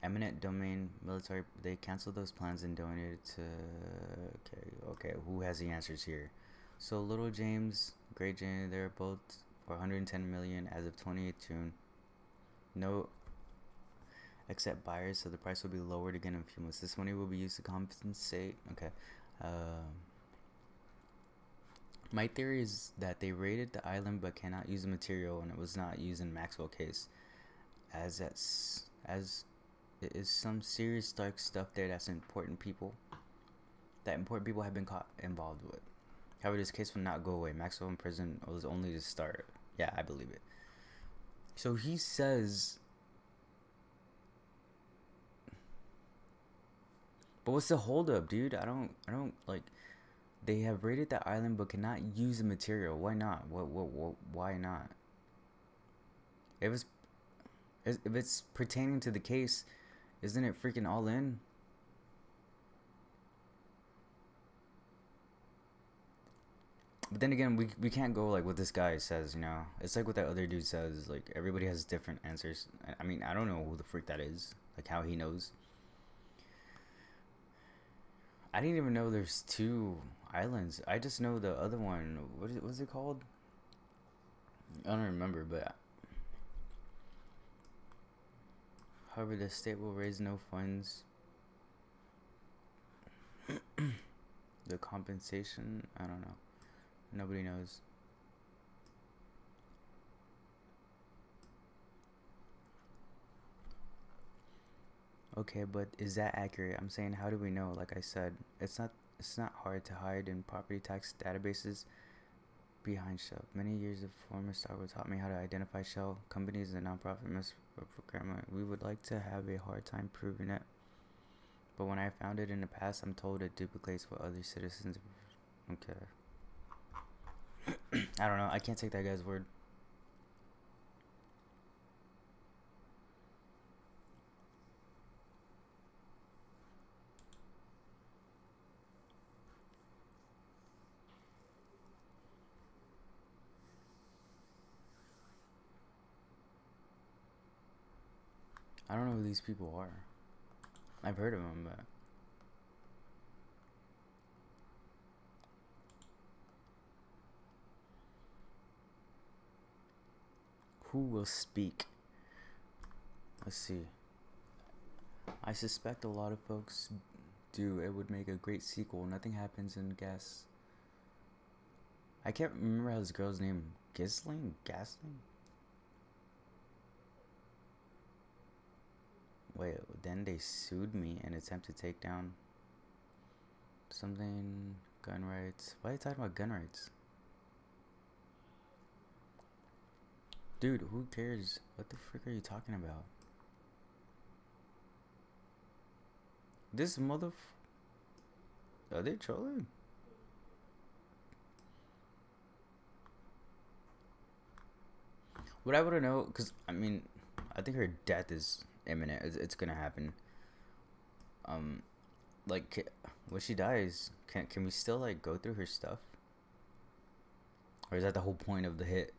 S1: Eminent domain military, they canceled those plans and donated to, okay, who has the answers here? So Little James, Great James, they're both for 110 million as of 28th June. No, except buyers, so the price will be lowered again in a few months. This money will be used to compensate. Okay. My theory is that they raided the island but cannot use the material, and it was not used in Maxwell case, as it is some serious dark stuff there that important people have been caught involved with. However, this case will not go away. Maxwell in prison was only the start. Yeah, I believe it. So he says, but what's the holdup, dude? I don't like. They have raided the island but cannot use the material. Why not? Why not? If it's pertaining to the case, isn't it freaking all in? But then again, we can't go like what this guy says, you know. It's like what that other dude says. Like, everybody has different answers. I mean, I don't know who the freak that is. Like, how he knows. I didn't even know there's two islands. I just know the other one. What's it called? I don't remember, but however, the state will raise no funds. The compensation, I don't know. Nobody knows. Okay, but is that accurate? I'm saying, how do we know? Like I said, it's not hard to hide in property tax databases behind shell. Many years of former Starwood taught me how to identify shell companies and nonprofit program. We would like to have a hard time proving it, but when I found it in the past, I'm told it duplicates what other citizens. Okay. I don't know. I can't take that guy's word. I don't know who these people are. I've heard of them, but who will speak? Let's see. I suspect a lot of folks do. It would make a great sequel. Nothing happens in Guess. I can't remember how this girl's name. Gisling? Wait, then they sued me in an attempt to take down something, gun rights. Why are you talking about gun rights? Dude, who cares? What the frick are you talking about? This are they trolling? What I want to know, because I mean, I think her death is imminent. It's gonna happen. Like when she dies, can we still like go through her stuff, or is that the whole point of the hit?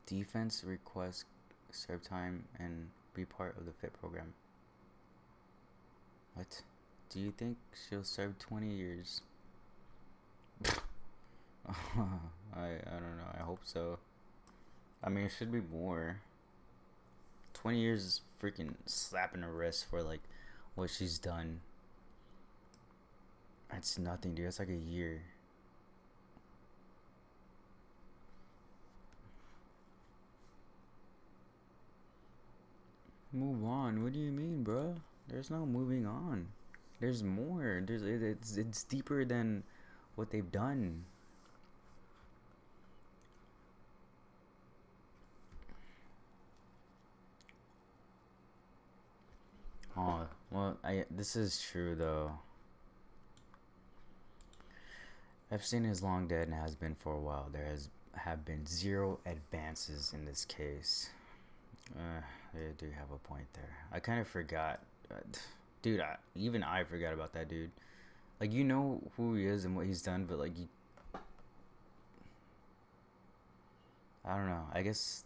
S1: Defense request serve time and be part of the FIT program. What? Do you think she'll serve 20 years? I don't know. I hope so. I mean, it should be more. 20 years is freaking slapping her wrist for like what she's done. That's nothing, dude. That's like a year. Move on. What do you mean, bro? There's no moving on. There's more. It's deeper than what they've done. Oh, well, this is true though. Epstein is long dead and has been for a while. There have been zero advances in this case. They do have a point there. I kind of forgot, dude. Even I forgot about that dude. Like, you know who he is and what he's done, but like, I don't know. I guess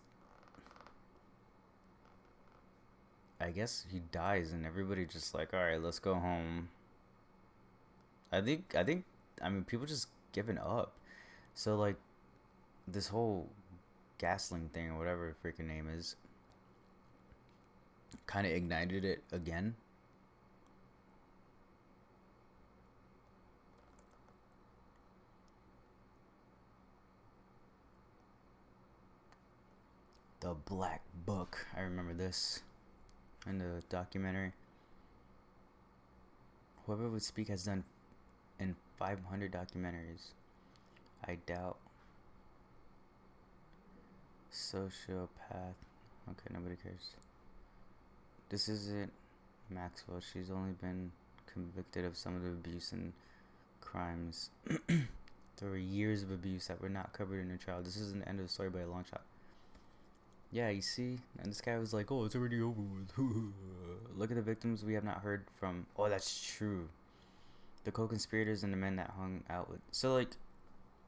S1: he dies and everybody just like, all right, let's go home. I mean, people just giving up. So like, this whole Gasling thing or whatever the freaking name is, kind of ignited it again. The Black Book. I remember this in the documentary. Whoever would speak has done in 500 documentaries. I doubt. Sociopath. Okay, nobody cares. This isn't Maxwell. She's only been convicted of some of the abuse and crimes. There were years of abuse that were not covered in her trial. This isn't the end of the story by a long shot. Yeah, you see? And this guy was like, oh, it's already over with. Look at the victims we have not heard from. Oh, that's true. The co-conspirators and the men that hung out with. So, like,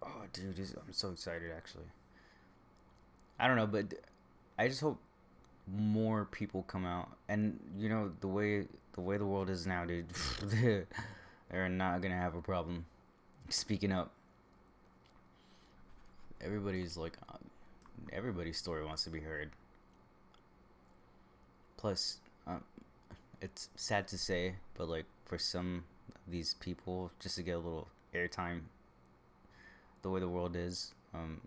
S1: oh, dude, I'm so excited, actually. I don't know, but I just hope more people come out. And, you know, the way the world is now, dude, they're not going to have a problem speaking up. Everybody's like, everybody's story wants to be heard. Plus, it's sad to say, but like for some of these people, just to get a little airtime, the way the world is,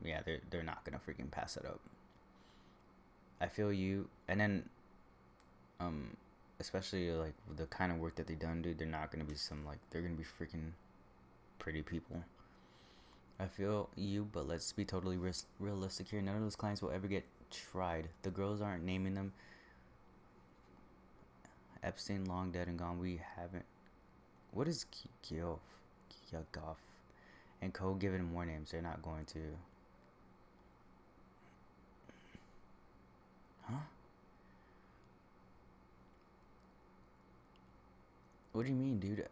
S1: yeah, they're not gonna freaking pass it up. I feel you. And then, especially like the kind of work that they done, dude, they're not gonna be some like, they're gonna be freaking pretty people. I feel you, but let's be totally realistic here. None of those clients will ever get tried. The girls aren't naming them. Epstein long dead and gone. We haven't. What is Kioff and Co giving more names? They're not going to. Huh? What do you mean, dude?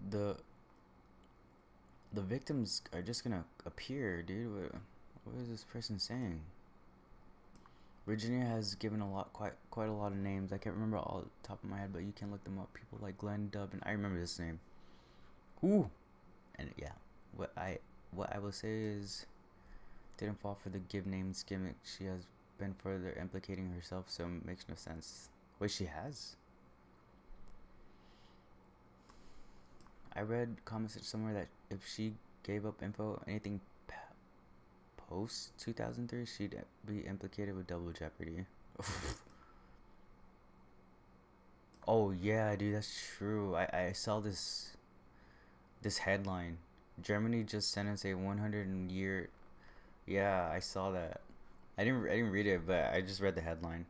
S1: The victims are just gonna appear, dude. What is this person saying? Virginia has given quite a lot of names. I can't remember all the top of my head, but you can look them up. People like Glenn Dubbin. I remember this name. Ooh, and yeah, what I will say is, didn't fall for the give names gimmick. She has been further implicating herself, so it makes no sense. Wait, she has? I read comments somewhere that if she gave up info, anything post 2003, she'd be implicated with double jeopardy. Oh yeah, dude, that's true. I saw this headline. Germany just sentenced a 100-year. Yeah, I saw that. I didn't read it, but I just read the headline.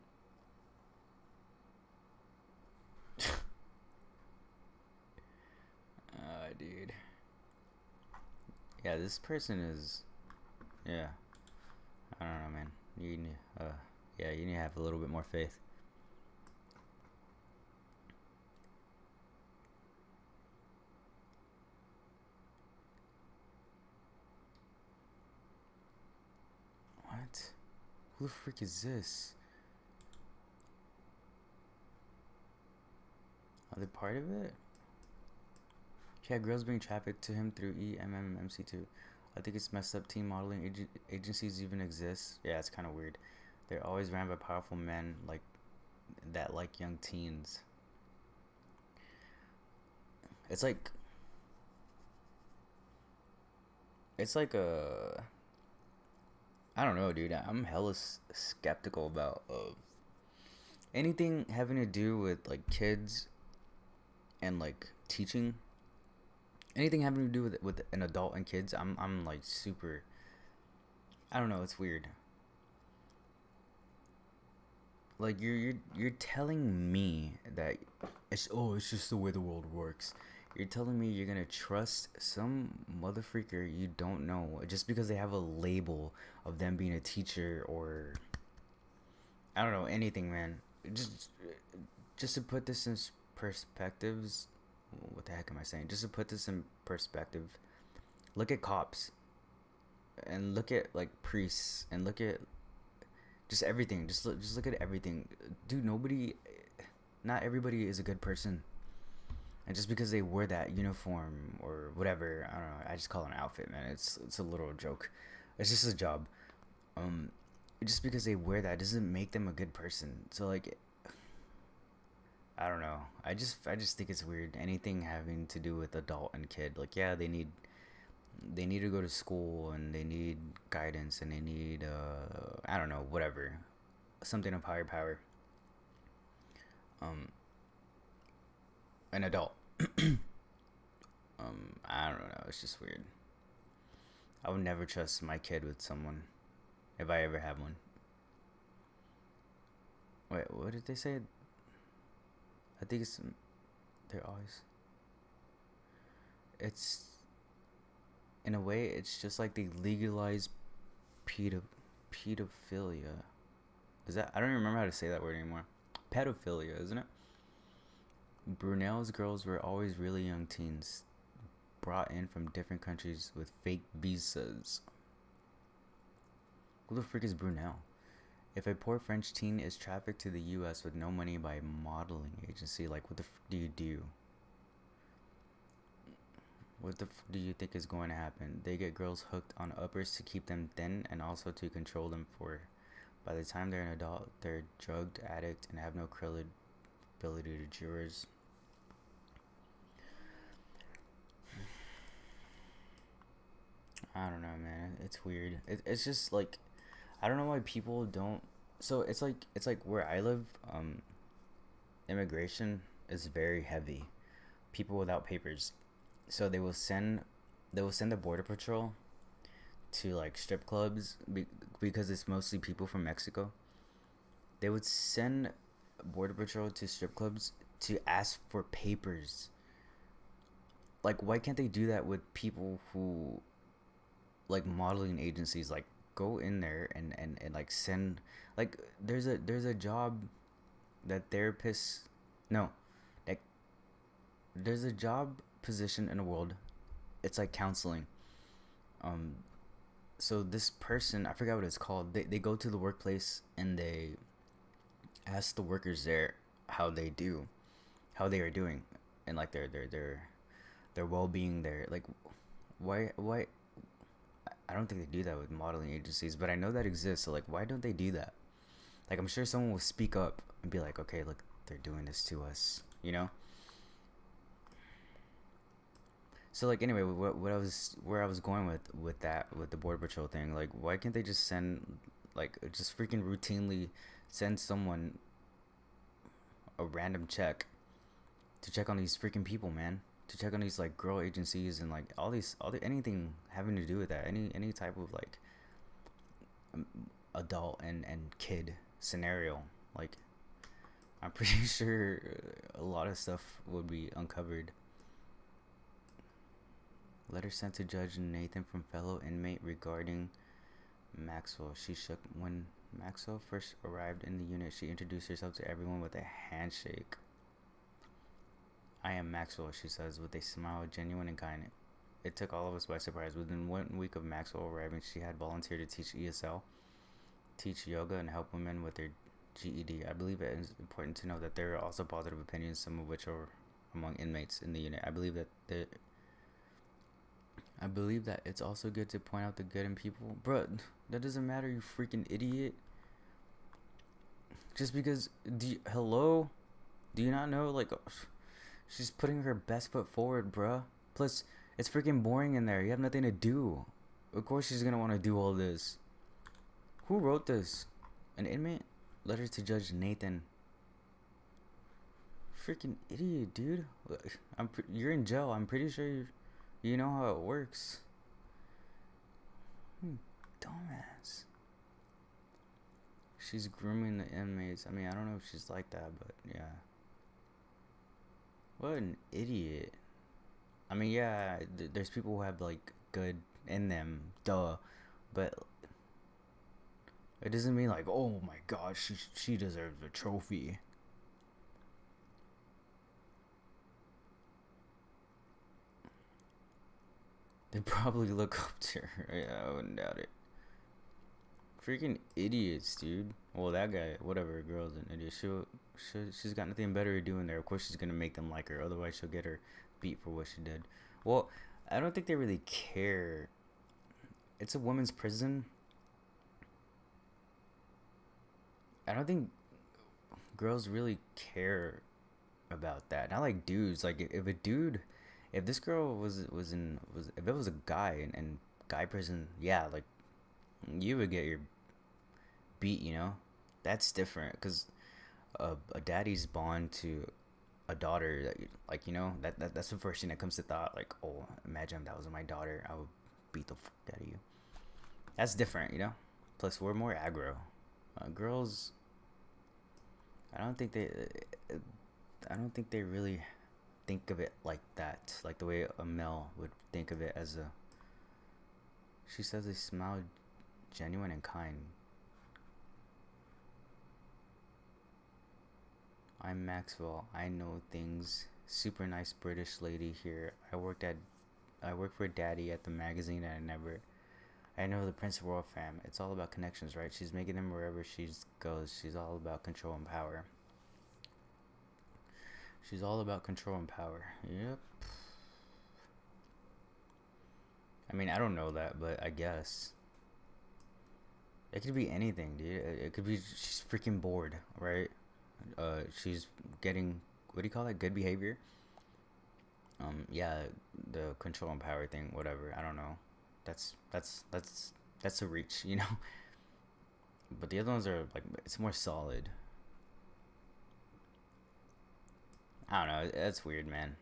S1: Yeah, this person is, yeah, I don't know, man. You need, yeah, you need to have a little bit more faith. What? Who the frick is this? Are they part of it? Yeah, girls being trafficked to him through EMMMC2. I think it's messed up. Teen modeling agencies even exist. Yeah, it's kind of weird. They're always ran by powerful men like that, like young teens. It's like a, I don't know, dude. I'm hella skeptical about anything having to do with like kids and like teaching. Anything having to do with an adult and kids, I'm like super, I don't know, it's weird. Like you're telling me that it's just the way the world works. You're telling me you're gonna trust some motherfucker you don't know just because they have a label of them being a teacher or I don't know, anything, man. Just to put this in perspectives. What the heck am I saying? Just to put this in perspective, look at cops and look at like priests and look at just everything. Just look at everything, dude. Not everybody is a good person, and just because they wear that uniform or whatever, I don't know. I just call it an outfit, man. It's a little joke. It's just a job. Just because they wear that doesn't make them a good person. So like, I don't know. I just think it's weird. Anything having to do with adult and kid, like, yeah, they need to go to school and they need guidance and they need I don't know, whatever, something of higher power. An adult. I don't know. It's just weird. I would never trust my kid with someone if I ever have one. Wait, what did they say? I think they're always, it's, in a way, it's just like they legalized pedophilia. Is that, I don't even remember how to say that word anymore. Pedophilia, isn't it? Brunel's girls were always really young teens, brought in from different countries with fake visas. Who the frick is Brunel? If a poor French teen is trafficked to the U.S. with no money by a modeling agency, like, what the f do you do? What the f do you think is going to happen? They get girls hooked on uppers to keep them thin and also to control them for. By the time they're an adult, they're drugged, addict, and have no credibility to jurors. I don't know, man. It's weird. It's just like, I don't know why people don't. So it's like where I live, immigration is very heavy. People without papers, so they will send the border patrol to like strip clubs because it's mostly people from Mexico. They would send border patrol to strip clubs to ask for papers. Like, why can't they do that with people who, like, modeling agencies? Like, go in there and like send, like, there's a job that therapists, no, like, there's a job position in the world. It's like counseling. So this person, I forgot what it's called, they go to the workplace and they ask the workers there how they are doing, and like their well-being, their, like, why I don't think they do that with modeling agencies, but I know that exists. So like, why don't they do that? Like, I'm sure someone will speak up and be like, okay, look, they're doing this to us, you know? So like, anyway, where I was going with the border patrol thing, like, why can't they just send, like, just freaking routinely send someone a random check to check on these freaking people, man? To check on these, like, girl agencies and like all the anything having to do with that, any type of like adult and kid scenario. Like, I'm pretty sure a lot of stuff would be uncovered. Letter sent to Judge Nathan from fellow inmate regarding Maxwell. She shook when Maxwell first arrived in the unit. She introduced herself to everyone with a handshake. I am Maxwell, she says with a smile, genuine and kind. It took all of us by surprise. Within 1 week of Maxwell arriving, she had volunteered to teach ESL, teach yoga, and help women with their GED. I believe it is important to know that there are also positive opinions, some of which are among inmates in the unit. I believe that it's also good to point out the good in people. Bruh, that doesn't matter, you freaking idiot. Just because, hello? Do you not know, like, she's putting her best foot forward, bruh. Plus, it's freaking boring in there. You have nothing to do. Of course she's gonna want to do all this. Who wrote this? An inmate? Letter to Judge Nathan. Freaking idiot, dude. You're in jail. I'm pretty sure you know how it works. Dumbass. She's grooming the inmates. I mean, I don't know if she's like that, but yeah. What an idiot. I mean, yeah, there's people who have, like, good in them. Duh. But it doesn't mean, like, oh my gosh, she deserves a trophy. They probably look up to her. Yeah, I wouldn't doubt it. Freaking idiots, dude. Well, that guy, whatever, girl's an idiot. She's got nothing better to do in there. Of course she's gonna make them like her. Otherwise she'll get her beat for what she did. Well, I don't think they really care. It's a women's prison. I don't think girls really care about that. Not like dudes. Like, if this girl if it was a guy in guy prison, yeah, like, you would get your beat, you know. That's different, because a daddy's bond to a daughter, that, like, you know, that's the first thing that comes to thought. Like, oh, imagine if that was my daughter, I would beat the fuck out of you. That's different, you know. Plus, we're more aggro. Girls, I don't think they really think of it like that, like the way a male would think of it as a. She says they smile genuine and kind. I'm Maxwell. I know things. Super nice British lady here. I work for Daddy at the magazine, and I know the Prince Royal fam. It's all about connections, right? She's making them wherever she goes. She's all about control and power. She's all about control and power. Yep. I mean, I don't know that, but I guess. It could be anything, dude. It could be she's freaking bored, right? She's getting, what do you call that? Good behavior? Yeah, the control and power thing, whatever. I don't know. That's a reach, you know. But the other ones are, like, it's more solid. I don't know. That's weird, man.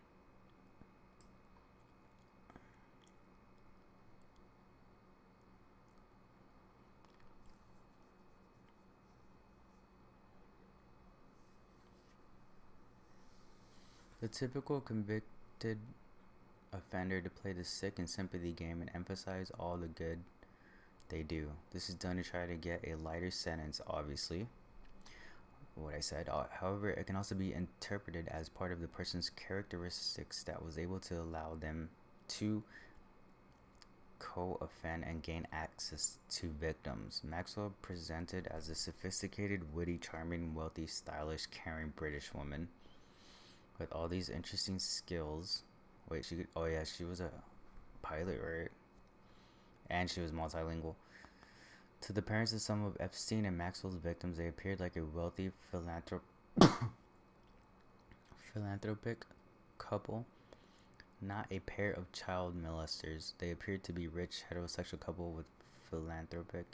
S1: The typical convicted offender to play the sick and sympathy game and emphasize all the good they do. This is done to try to get a lighter sentence, obviously. What I said. However, it can also be interpreted as part of the person's characteristics that was able to allow them to co-offend and gain access to victims. Maxwell presented as a sophisticated, witty, charming, wealthy, stylish, caring British woman with all these interesting skills. Wait, she was a pilot, right? And she was multilingual. To the parents of some of Epstein and Maxwell's victims, they appeared like a wealthy philanthropic couple, not a pair of child molesters. They appeared to be rich heterosexual couple with philanthropic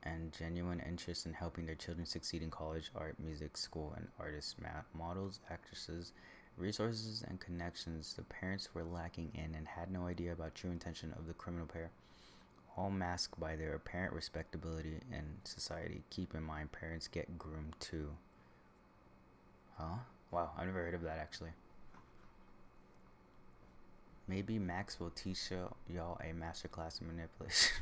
S1: and genuine interest in helping their children succeed in college, art, music, school, and artists, models, actresses, resources, and connections the parents were lacking in and had no idea about true intention of the criminal pair. All masked by their apparent respectability in society. Keep in mind, parents get groomed too. Huh? Wow, I've never heard of that, actually. Maybe Max will teach y'all a masterclass in manipulation.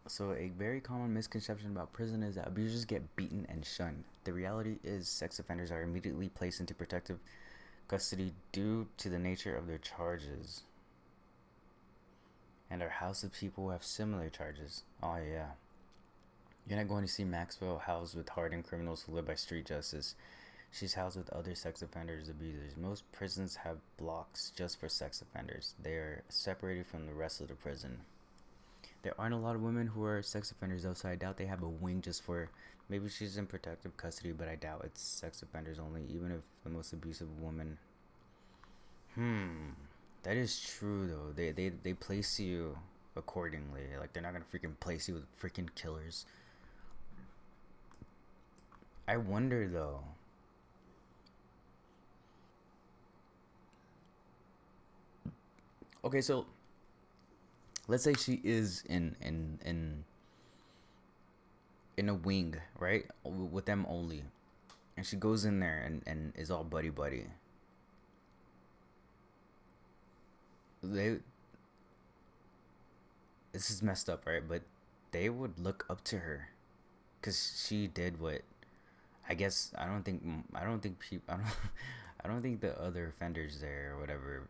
S1: So a very common misconception about prison is that abusers get beaten and shunned. The reality is sex offenders are immediately placed into protective custody due to the nature of their charges, and are housed with people who have similar charges. Oh yeah. You're not going to see Maxwell housed with hardened criminals who live by street justice. She's housed with other sex offenders, abusers. Most prisons have blocks just for sex offenders. They are separated from the rest of the prison. There aren't a lot of women who are sex offenders though, so I doubt they have a wing just for, maybe she's in protective custody, but I doubt it's sex offenders only, even if the most abusive woman. That is true though. They place you accordingly. Like, they're not gonna freaking place you with freaking killers. I wonder though. Okay, so let's say she is in a wing, right, with them only, and she goes in there and is all buddy buddy. This is messed up, right? But they would look up to her because she did what, I guess, I don't think people, I don't think the other offenders there or whatever,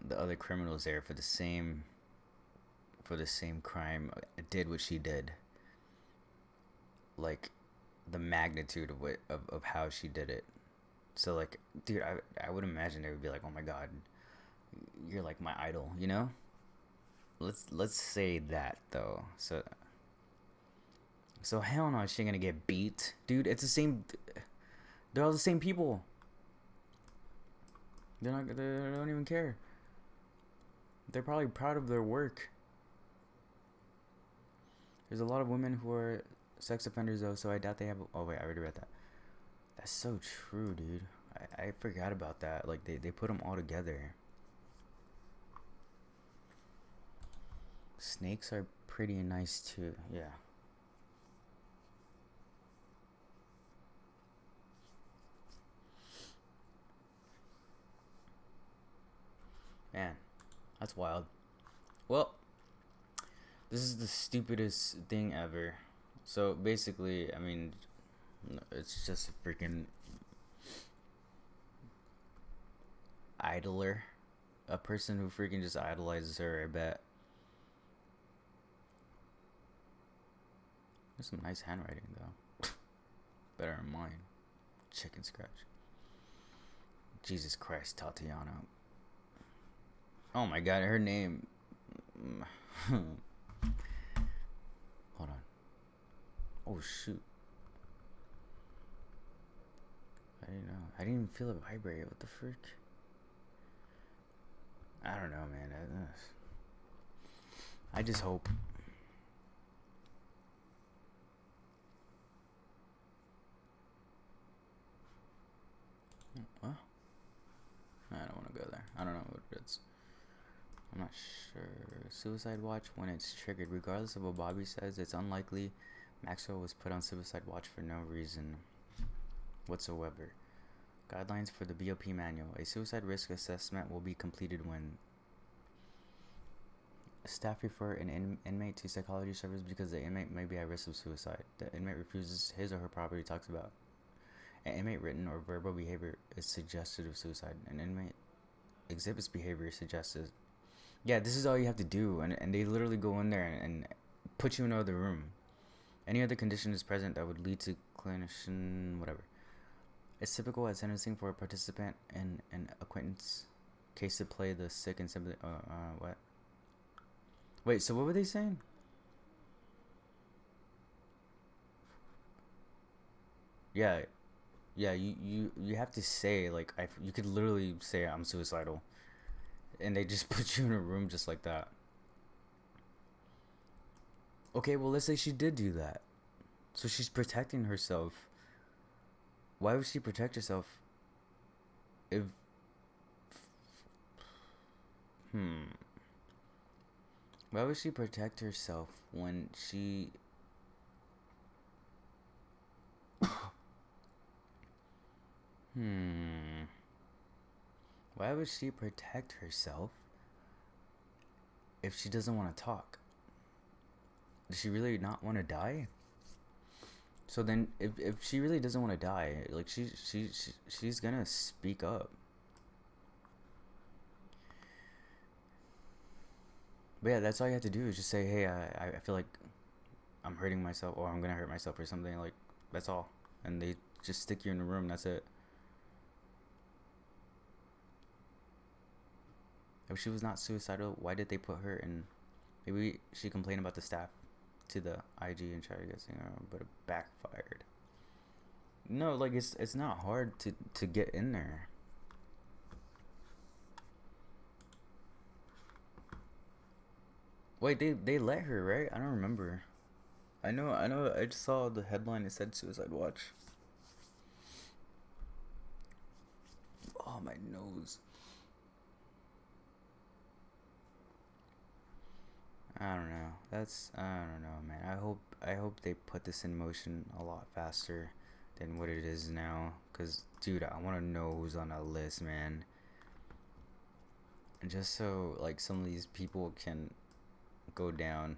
S1: the other criminals there for the same crime did what she did. Like, the magnitude of what of how she did it. So like, dude, I would imagine they would be like, oh my god, you're like my idol, you know? Let's say that though. So hell no, she ain't gonna get beat, dude. It's the same. They're all the same people. They don't even care. They're probably proud of their work. There's a lot of women who are sex offenders though, so I doubt they have. Oh wait, I already read that. That's so true, dude. I forgot about that. Like, they put them all together. Snakes are pretty nice too. Yeah. Man, that's wild. Well, this is the stupidest thing ever. So basically, I mean, it's just a freaking idler. A person who freaking just idolizes her, I bet. There's some nice handwriting though. Better than mine. Chicken scratch. Jesus Christ, Tatiana. Oh my god, her name. Hold on. Oh shoot. I didn't know. I didn't even feel it vibrate. What the frick? I don't know, man. I just hope. What? I don't want to go there. I don't know what it's. I'm not sure. Suicide watch when it's triggered. Regardless of what Bobby says, it's unlikely Maxwell was put on suicide watch for no reason whatsoever. Guidelines for the BOP manual. A suicide risk assessment will be completed when staff refer an inmate to psychology service because the inmate may be at risk of suicide. The inmate refuses his or her property talks about. An inmate written or verbal behavior is suggestive of suicide. An inmate exhibits behavior suggestive. Yeah, this is all you have to do, and they literally go in there and put you in another room. Any other condition is present that would lead to clinician whatever. It's typical at sentencing for a participant in an acquaintance case to play the sick and sympathy. What? Wait, so what were they saying? Yeah, you have to say, like, you could literally say I'm suicidal, and they just put you in a room just like that. Okay, well, let's say she did do that, so she's protecting herself. Why would she protect herself if why would she protect herself when she Why would she protect herself if she doesn't want to talk? Does she really not want to die? So then, if she really doesn't want to die, like she's gonna speak up. But yeah, that's all you have to do is just say, hey, I feel like I'm hurting myself, or I'm gonna hurt myself, or something. Like, that's all. And they just stick you in the room. That's it. If she was not suicidal, why did they put her in? Maybe she complained about the staff to the IG and tried to get but it backfired. No, like it's not hard to get in there. Wait, they let her, right? I don't remember. I know. I just saw the headline. It said suicide watch. Oh, my nose. I don't know. I don't know, man. I hope they put this in motion a lot faster than what it is now. Cause, dude, I want to know who's on that list, man. And just so like some of these people can go down.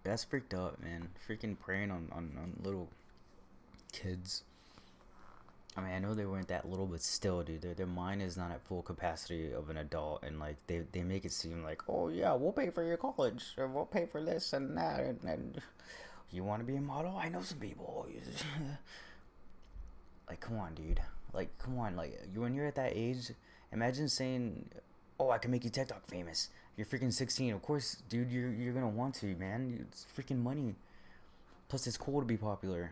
S1: That's freaked up, man. Freaking preying on little kids. I mean, I know they weren't that little, but still, dude, their mind is not at full capacity of an adult, and like they make it seem like, oh yeah, we'll pay for your college, or we'll pay for this and that, and you want to be a model? I know some people. Like, come on, dude. Like, come on. Like, when you're at that age, imagine saying, oh, I can make you TikTok famous. You're freaking 16. Of course, dude, you're gonna want to, man. It's freaking money. Plus, it's cool to be popular.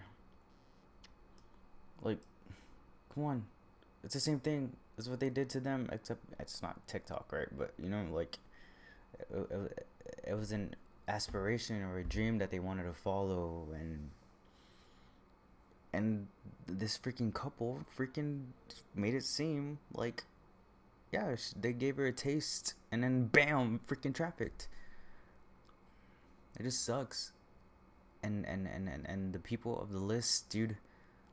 S1: Like, come on. It's the same thing as what they did to them, except it's not TikTok, right? But, you know, like, it was an aspiration or a dream that they wanted to follow, and this freaking couple freaking made it seem like, yeah, they gave her a taste, and then bam, freaking trafficked. It just sucks. And the people of the list, dude,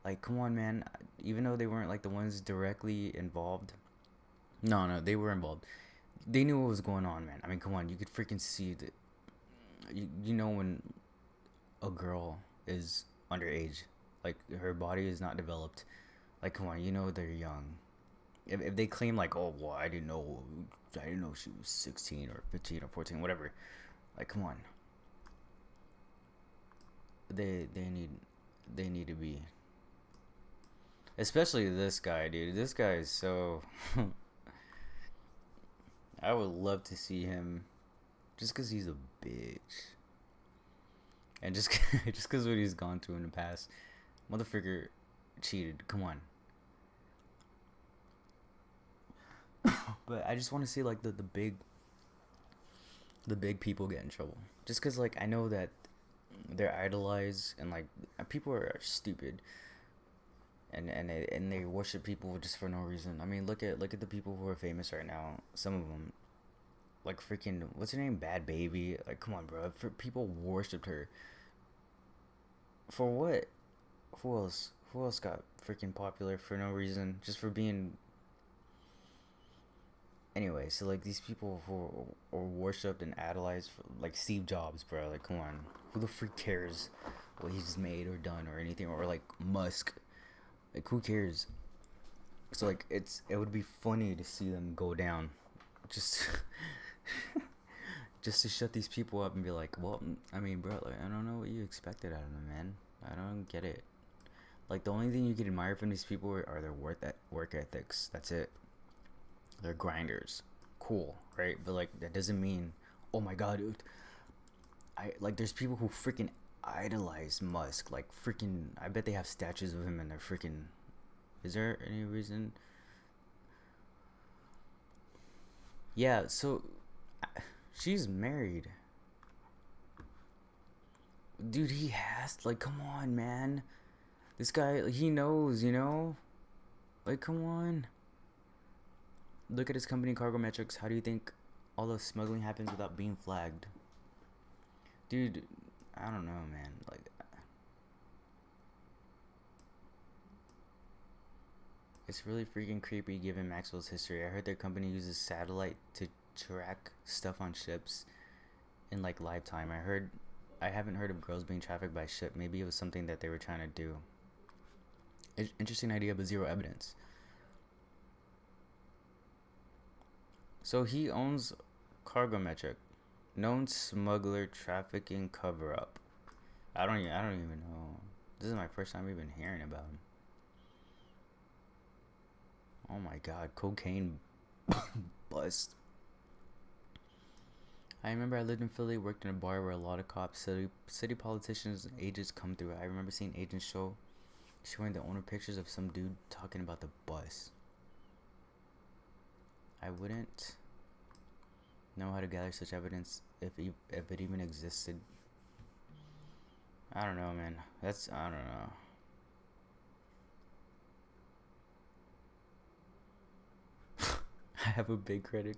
S1: like, come on, man. Even though they weren't like the ones directly involved, no, they were involved. They knew what was going on, man. I mean, come on, you could freaking see that. You know when a girl is underage, like her body is not developed. Like, come on, you know they're young. If they claim like, oh, well, I didn't know she was 16 or 15 or 14, whatever. Like, come on. They need to be. Especially this guy, dude. This guy is so. I would love to see him, just because he's a bitch, and just because what he's gone through in the past. Motherfucker cheated. Come on. But I just want to see like the big people get in trouble, just because like I know that they're idolized, and like people are stupid, and they worship people just for no reason. I mean, look at the people who are famous right now. Some of them, like freaking, what's her name, Bad Baby. Like, come on, bro. People worshipped her. For what? Who else got freaking popular for no reason, just for being. Anyway, so like these people who are worshipped and idolized, like Steve Jobs, bro. Like, come on, who the freak cares what he's made or done or anything, or like Musk, like who cares? So like it would be funny to see them go down, just just to shut these people up and be like, well, I mean, bro, like, I don't know what you expected out of them, man. I don't get it. Like, the only thing you can admire from these people are their work ethics. That's it. They're grinders. Cool, right? But like that doesn't mean, oh my god, dude. There's people who freaking idolize Musk. Like, freaking, I bet they have statues of him in their freaking. Is there any reason? Yeah, so she's married. Dude, he has, like, come on, man. This guy, like, he knows, you know? Like, come on. Look at his company, Cargo Metrics. How do you think all the smuggling happens without being flagged? Dude, I don't know, man. Like, It's really freaking creepy given Maxwell's history. I heard their company uses satellite to track stuff on ships in like live time. I haven't heard of girls being trafficked by ship. Maybe it was something that they were trying to do. Interesting idea, but zero evidence. So he owns Cargometric, known smuggler trafficking cover up. I don't even know. This is my first time even hearing about him. Oh my god, cocaine bust. I remember I lived in Philly, worked in a bar where a lot of cops, city politicians, and agents come through. I remember seeing agents showing the owner pictures of some dude talking about the bus. I wouldn't know how to gather such evidence if it even existed. I don't know, man. I don't know. I have a big credit.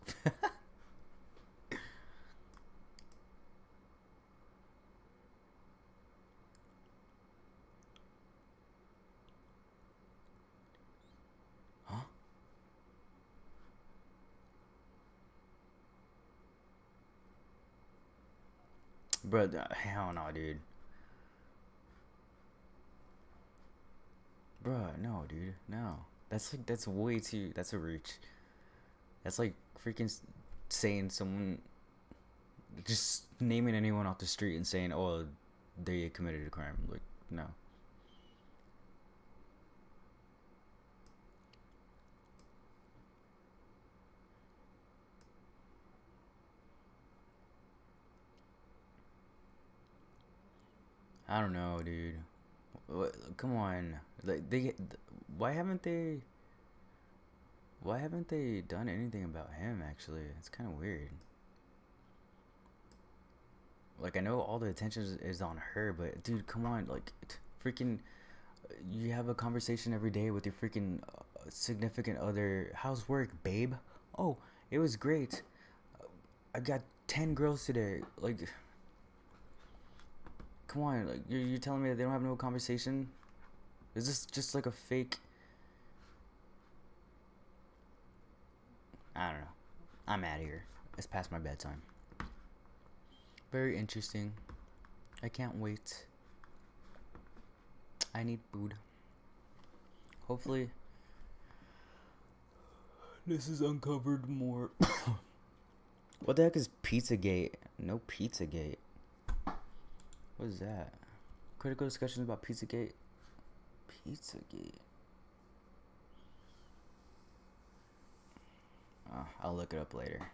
S1: Huh? Bro, hell no, dude. Bro, no, dude. No. That's way too, that's a reach. That's like freaking saying someone, just naming anyone off the street and saying, oh, they committed a crime. Like, no. I don't know, dude. Come on. Like, why haven't they done anything about him, actually? It's kind of weird. Like, I know all the attention is on her, but dude, come on. Like, freaking, you have a conversation every day with your freaking significant other. How's work, babe? Oh, it was great. I got 10 girls today. Like, come on. Like, you're telling me that they don't have no conversation? Is this just like a fake? I don't know. I'm out of here. It's past my bedtime. Very interesting. I can't wait. I need food. Hopefully this is uncovered more. What the heck is Pizzagate? No Pizzagate. What is that? Critical discussions about Pizzagate. Pizzagate. I'll look it up later.